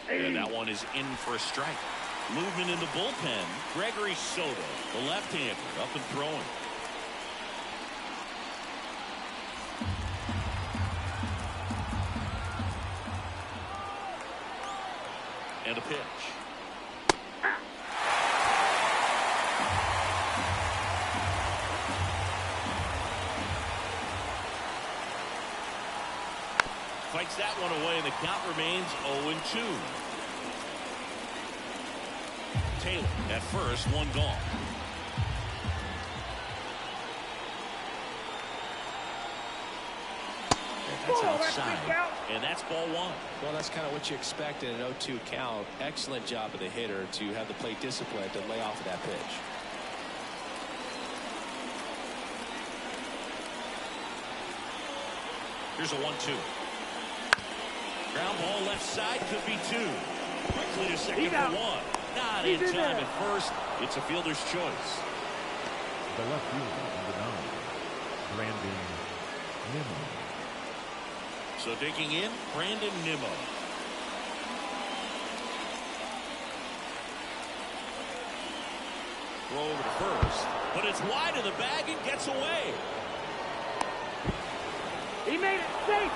And that one is in for a strike. Movement in the bullpen. Gregory Soto, the left-hander, up and throwing. And a pitch. Fights that one away, and the count remains 0-2. Taylor at first, one gone. And that's outside, and that's ball 1. Well, that's kind of what you expect in an 0-2 count. Excellent job of the hitter to have the plate discipline to lay off of that pitch. Here's a 1-2. Ground ball left side, could be 2. Quickly to second for 1. Not in time at first. It's a fielder's choice. The left fielder, number 9, Brandon Nimmo. So digging in, Brandon Nimmo. Throw over to first, but it's wide of the bag and gets away. He made it safe.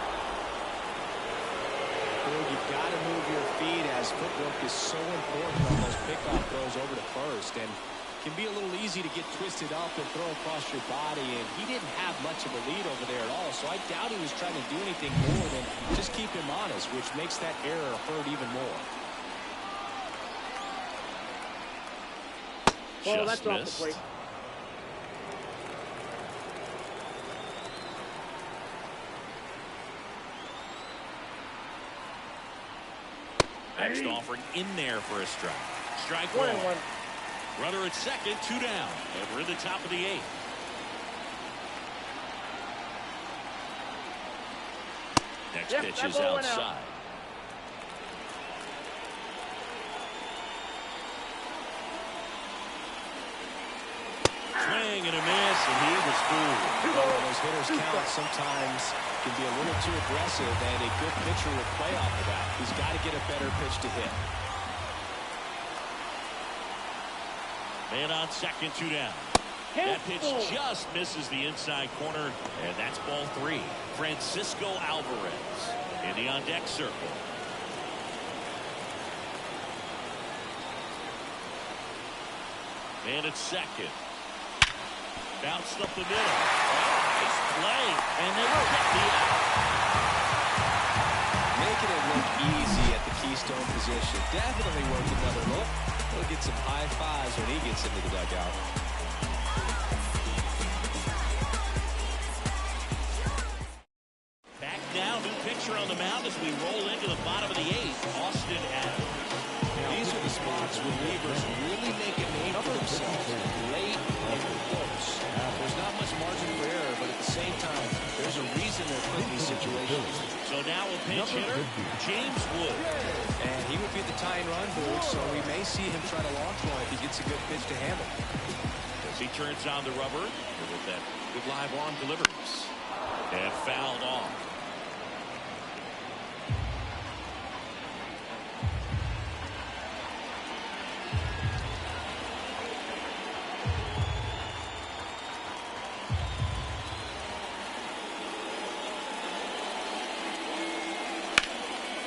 You've got to move your feet, as footwork is so important on those pickoff throws over to first, and can be a little easy to get twisted up and throw across your body, and he didn't have much of a lead over there at all, so I doubt he was trying to do anything more than just keep him honest, which makes that error hurt even more. Oh, that's off the plate. Next offering in there for a strike. Strike 1. Runner at second, 2 down. And we're in the top of the 8th. Next pitch is outside. Swing and a miss, and he was fooled. Well, those hitters count sometimes can be a little too aggressive, and a good pitcher will play off of that. He's got to get a better pitch to hit. Man on second, 2 down. That pitch just misses the inside corner, and that's ball 3. Francisco Alvarez in the on-deck circle. Man at second. Bounced up the middle. Nice play, and they will get the out. Making it look easy at the keystone position. Definitely worth another look. He'll get some high fives when he gets into the dugout. Back now, new pitcher on the mound as we roll into the bottom of the 8th. Austin Adams. These are the spots where relievers really make a name for themselves. Late and close. There's not much margin for error, but at the same time, there's a reason they're put in these situations. So now a pinch hitter, James Wood. And he would be the tying run booth, so we may see him try to launch one if he gets a good pitch to handle. As he turns on the rubber with that good live arm delivers. And fouled off.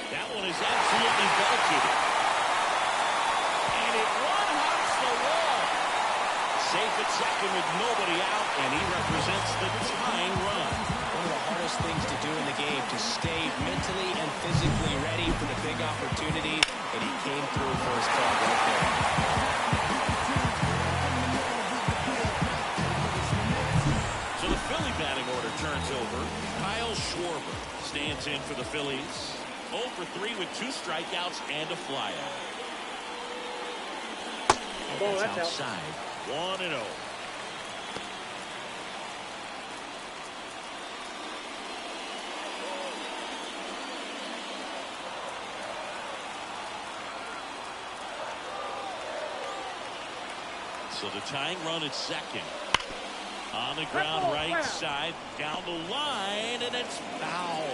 That one is absolutely belted. And it one-hops the wall. Safe at second with nobody out, and he represents the tying run. One of the hardest things to do in the game, to stay mentally and physically ready for the big opportunity. And and he came through for his club right there. So the Philly batting order turns over. Kyle Schwarber stands in for the Phillies. 0 for 3 with 2 strikeouts and a flyout. That's outside. 1-0. So the tying run at second. On the ground right side, down the line, and it's foul.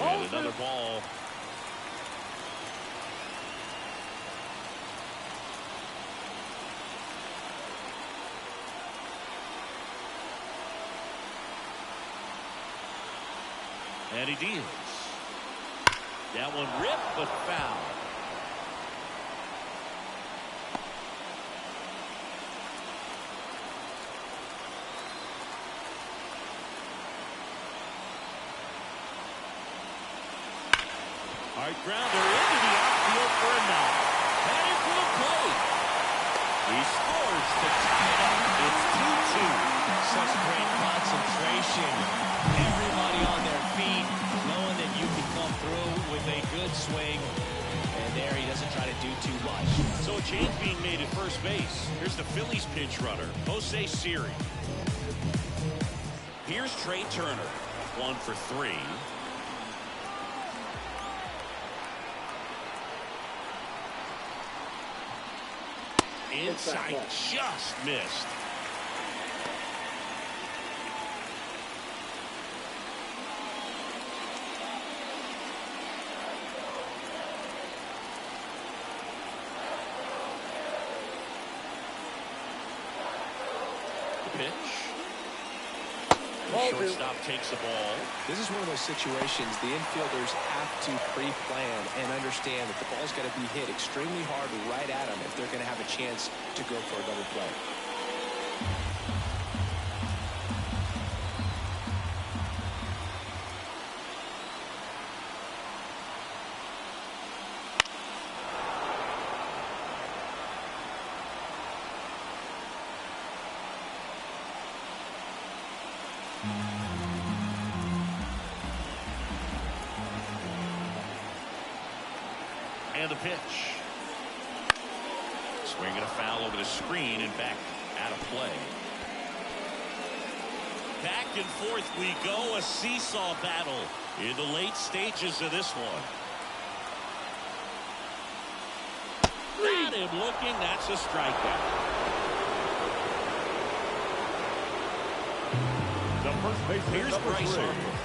And another ball. And he deals. That one ripped, but foul. Hard grounder into the outfield for a knock. Headed for the plate. He scores to tie it up. It's 2-2. Such great concentration. Everybody on their feet, knowing that you can come through with a good swing. And there he doesn't try to do too much. So a change being made at first base. Here's the Phillies pinch runner, Jose Siri. Here's Trey Turner, 1 for 3. Inside, just missed. Pitch. Shortstop takes the ball. This is one of those situations the infielders have to pre-plan and understand that the ball's got to be hit extremely hard right at them if they're going to have a chance to go for a double play. And the pitch. Swinging a foul over the screen and back out of play. Back and forth we go. A seesaw battle in the late stages of this one. Got him looking. That's a strikeout. The first baseman, Here's Bryce Harper.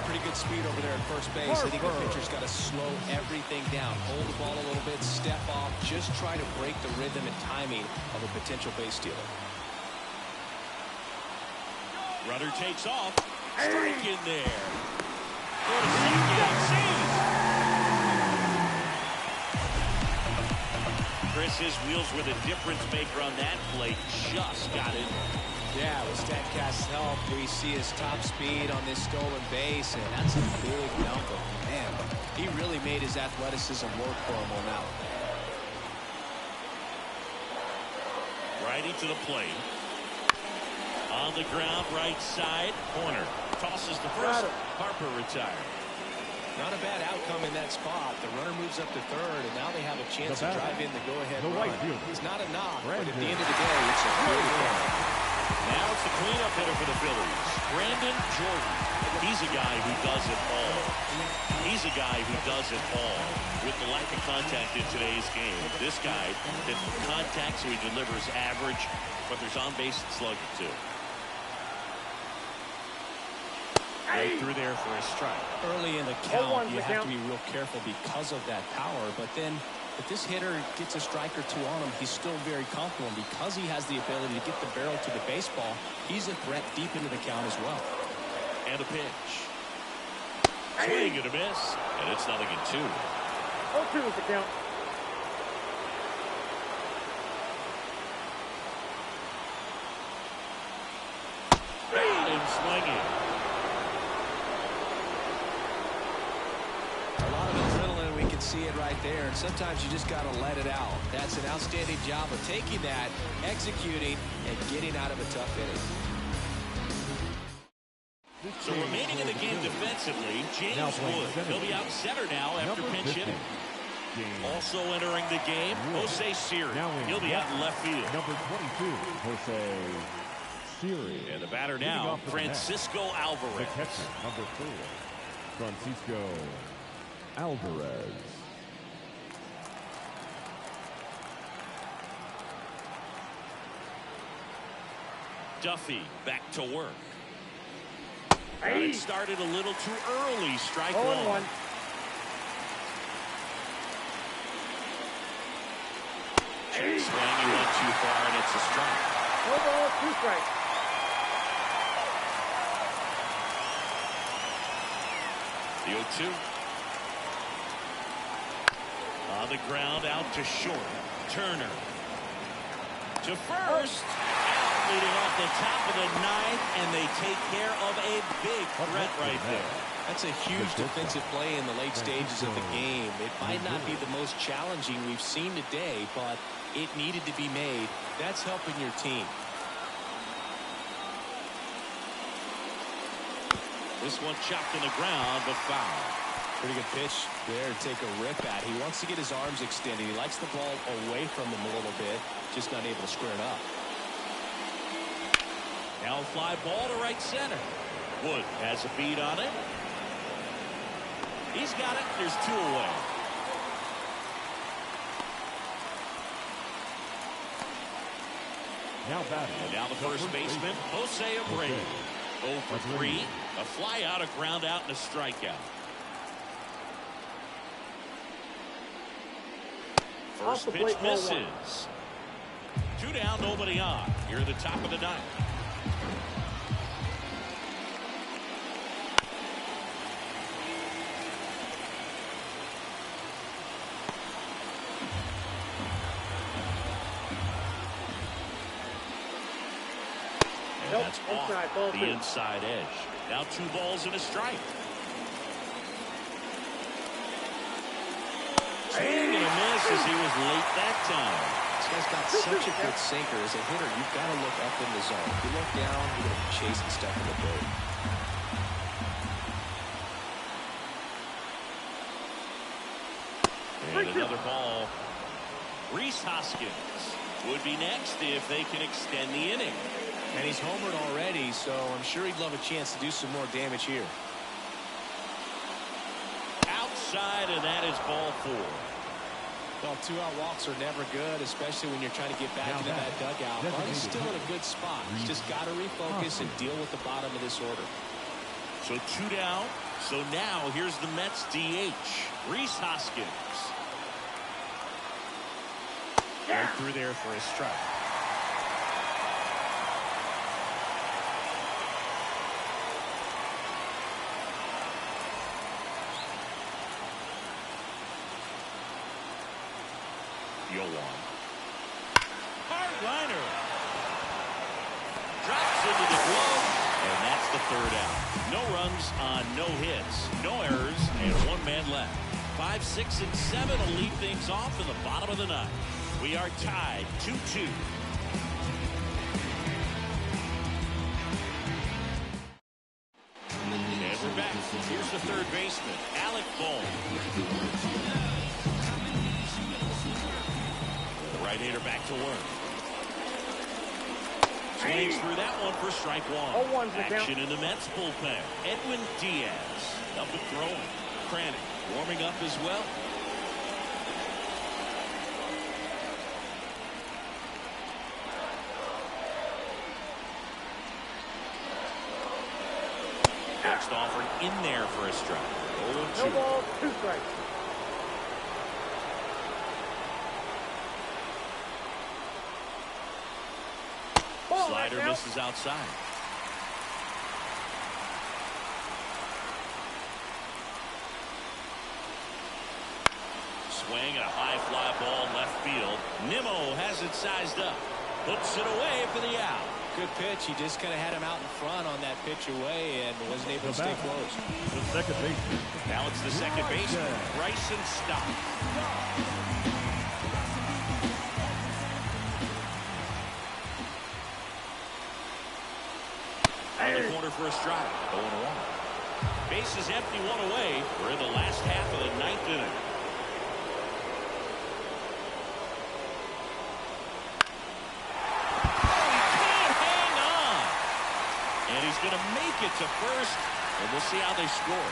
Pretty good speed over there at first base. I think the pitcher's got to slow everything down. Hold the ball a little bit, step off, just try to break the rhythm and timing of a potential base stealer. Runner takes off. Strike in there. For the second save. Chris, his wheels were the difference maker on that play. Just got it. Yeah, with StatCast's help, we see his top speed on this stolen base, and that's a big number. Man, he really made his athleticism work for him on that one. Righty to the plate. On the ground, right side, corner. Tosses the first. Harper retired. Not a bad outcome in that spot. The runner moves up to third, and now they have a chance to drive in the go-ahead run. It's not a knock, but at the end of the day, it's a good run. Now it's the cleanup hitter for the Phillies, Brandon Jordan. He's a guy who does it all. He's a guy who does it all. With the lack of contact in today's game, this guy hits the contact, so he delivers average, but there's on-base slugging too. Right through there for a strike. Early in the count, you have to be real careful because of that power, but then if this hitter gets a strike or two on him, he's still very comfortable. And because he has the ability to get the barrel to the baseball, he's a threat deep into the count as well. And a pitch. Swing and a miss. And it's 0-2. 0-2 is the count. swinging. A lot of adrenaline, we can see it right there, and sometimes you just got to let it out. That's an outstanding job of taking that, executing, and getting out of a tough inning. So remaining in the game defensively, James Wood. He'll be out center now after pinch hitting. Also entering the game, Jose Siri. He'll be out in left field. Number 22, Jose Siri. And the batter now, Francisco The Alvarez. catcher, number 4, Francisco Alvarez. Duffy back to work. Hey. It started a little too early. Strike 0-1. one. Hey. Swing, he went too far, and it's a strike. No ball, 2 strikes. The 0-2. On the ground, out to short. Turner. To first. Out, leading off the top of the ninth, and they take care of a big threat right there. That's a huge defensive play in the late stages of the game. It might not be the most challenging we've seen today, but it needed to be made. That's helping your team. This one chopped in the ground, but foul. Pretty good pitch there to take a rip at. He wants to get his arms extended. He likes the ball away from him a little bit, just not able to square it up. Now fly ball to right center. Wood has a beat on it. He's got it. There's 2 away. Now batting. And now the first baseman, Jose Abreu. 0 for 3. A fly out, a ground out, and a strikeout. First pitch misses. 2 down, nobody on. Here at the top of the ninth. And that's off the inside edge. Now 2 balls and a strike. Swing and a miss as he was late that time. This guy's got such a good sinker. As a hitter, you've got to look up in the zone. If you look down, you're going to be chasing stuff in the dirt. And another ball. Rhys Hoskins would be next if they can extend the inning. And he's homered already, so I'm sure he'd love a chance to do some more damage here. Outside, and that is ball 4. Well, 2-out walks are never good, especially when you're trying to get back into that dugout. But he's still in a good spot. He's just got to refocus and deal with the bottom of this order. So 2 down. So now here's the Mets DH, Rhys Hoskins. Right through there for a strike. Yoan. Hard liner. Drops into the glove, and that's the 3rd out. No runs on no hits, no errors, and 1 man left. 5, 6, and 7 will lead things off in the bottom of the ninth. We are tied 2-2. And we're back. Here's the 3rd baseman, Alec Bohm. Right-hander back to work. Swings through that one for strike 1. Action in the Mets bullpen. Edwin Diaz up and throwing. Crannick warming up as well. Next offering in there for a strike. 0-2. No ball, 2 strikes. Slider misses outside. Swing and a high fly ball left field. Nimmo has it sized up. Puts it away for the out. Good pitch. He just kind of had him out in front on that pitch away and wasn't able to stay close. The second baseman. Now it's the second baseman, Bryson Stott. On the corner for a strike. 0-1. Base is empty, one away. We're in the last half of the ninth inning. And he's going to make it to first, and we'll see how they score.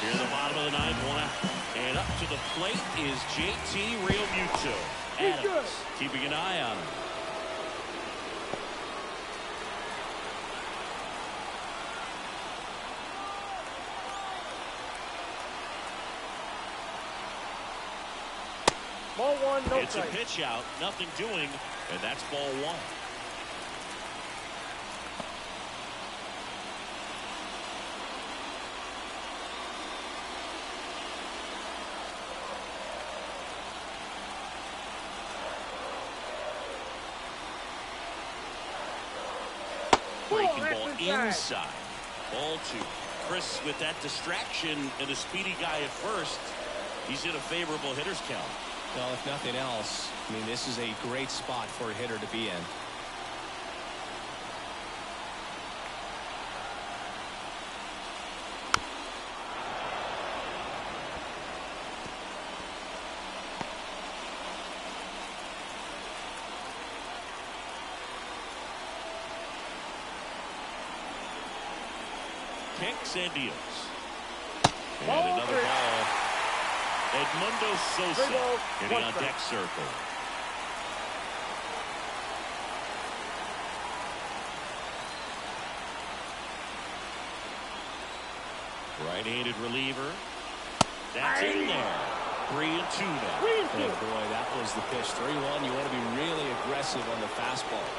Here in the bottom of the ninth, one out. And up to the plate is JT Realmuto. Adams keeping an eye on him. Ball one, no It's a strike. pitch out, nothing doing, and that's ball one. Breaking ball inside. Ball two. Chris, with that distraction and a speedy guy at first, he's in a favorable hitter's count. Well, if nothing else, I mean, this is a great spot for a hitter to be in. Kicks and deals. And another ball. Edmundo Sosa getting on deck circle. Right-handed reliever. That's in there. 3-2 now. And boy, that was the pitch. 3-1. You want to be really aggressive on the fastball.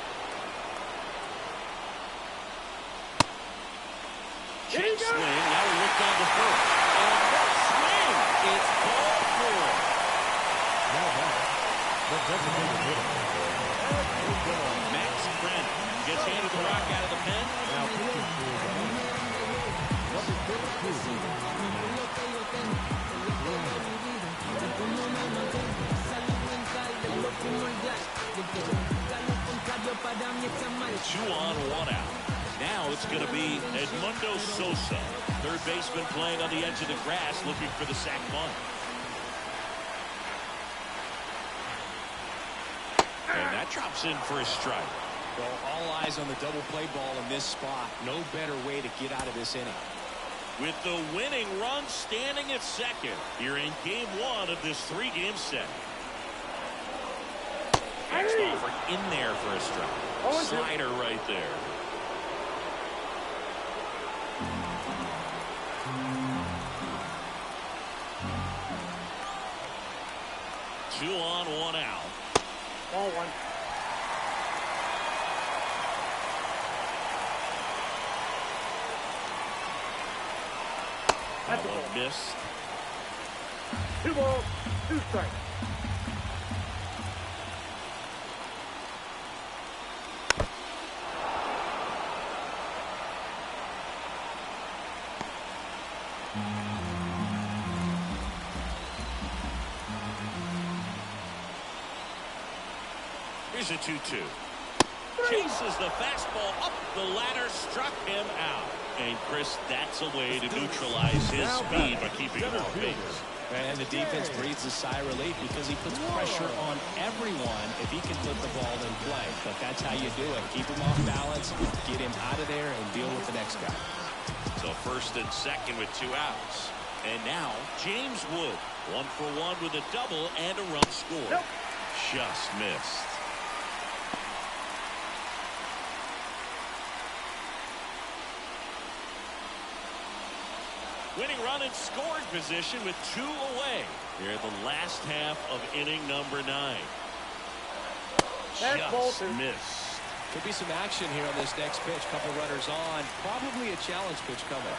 Check swing. Now we look down to first. And that swing. It's ball four. Now back. The designated hitter. Max Brent gets handed the rock out of the pen. Now pitching for the number 32. Two on, one out. Now it's going to be Edmundo Sosa, third baseman, playing on the edge of the grass, looking for the sac bunt. And that drops in for a strike. Well, all eyes on the double play ball in this spot. No better way to get out of this inning. With the winning run standing at second here in game one of this three-game set. Next offer in there for a strike. Slider right there. Two on, one out. Ball one. That one missed. 2 balls, 2 strikes. Here's a 2-2. Chases the fastball up the ladder, struck him out. And Chris, that's a way to neutralize his speed by keeping him off base. And the defense breathes a sigh of relief because he puts pressure on everyone if he can put the ball in play. But that's how you do it. Keep him off balance, get him out of there, and deal with the next guy. So first and second with 2 outs. And now James Wood, 1 for 1 with a double and a run scored. Just missed. Winning run in scoring position with 2 away here in the last half of inning number 9. Just missed. Could be some action here on this next pitch. Couple runners on. Probably a challenge pitch coming.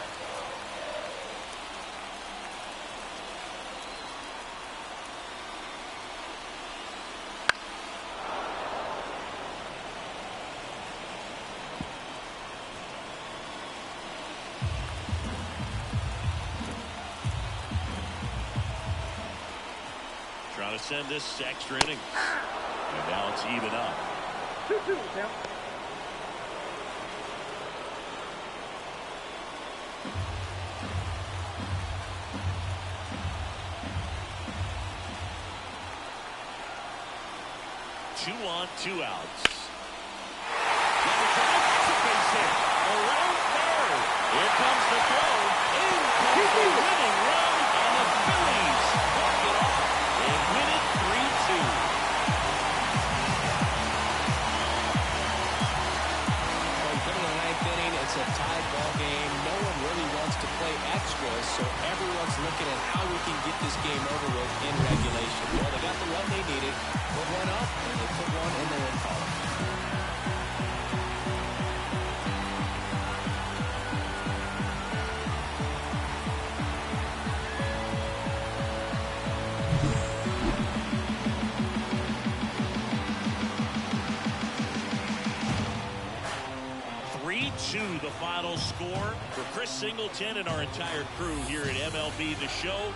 to send this extra inning. And now it's even up. 2-2, Tim. Two on, 2 outs. Got a drive, that's a base hit. Around third. Here comes the throw. In comes the winning run, and the Phillies walk it off and win it 3-2. Well, you come to the ninth inning, it's a tied ball game. No one really wants to play extras, so everyone's looking at how we can get this game over with in regulation. Well, they got the run they needed, put one up, and they put one in the win column. The final score for Chris Singleton and our entire crew here at MLB The Show.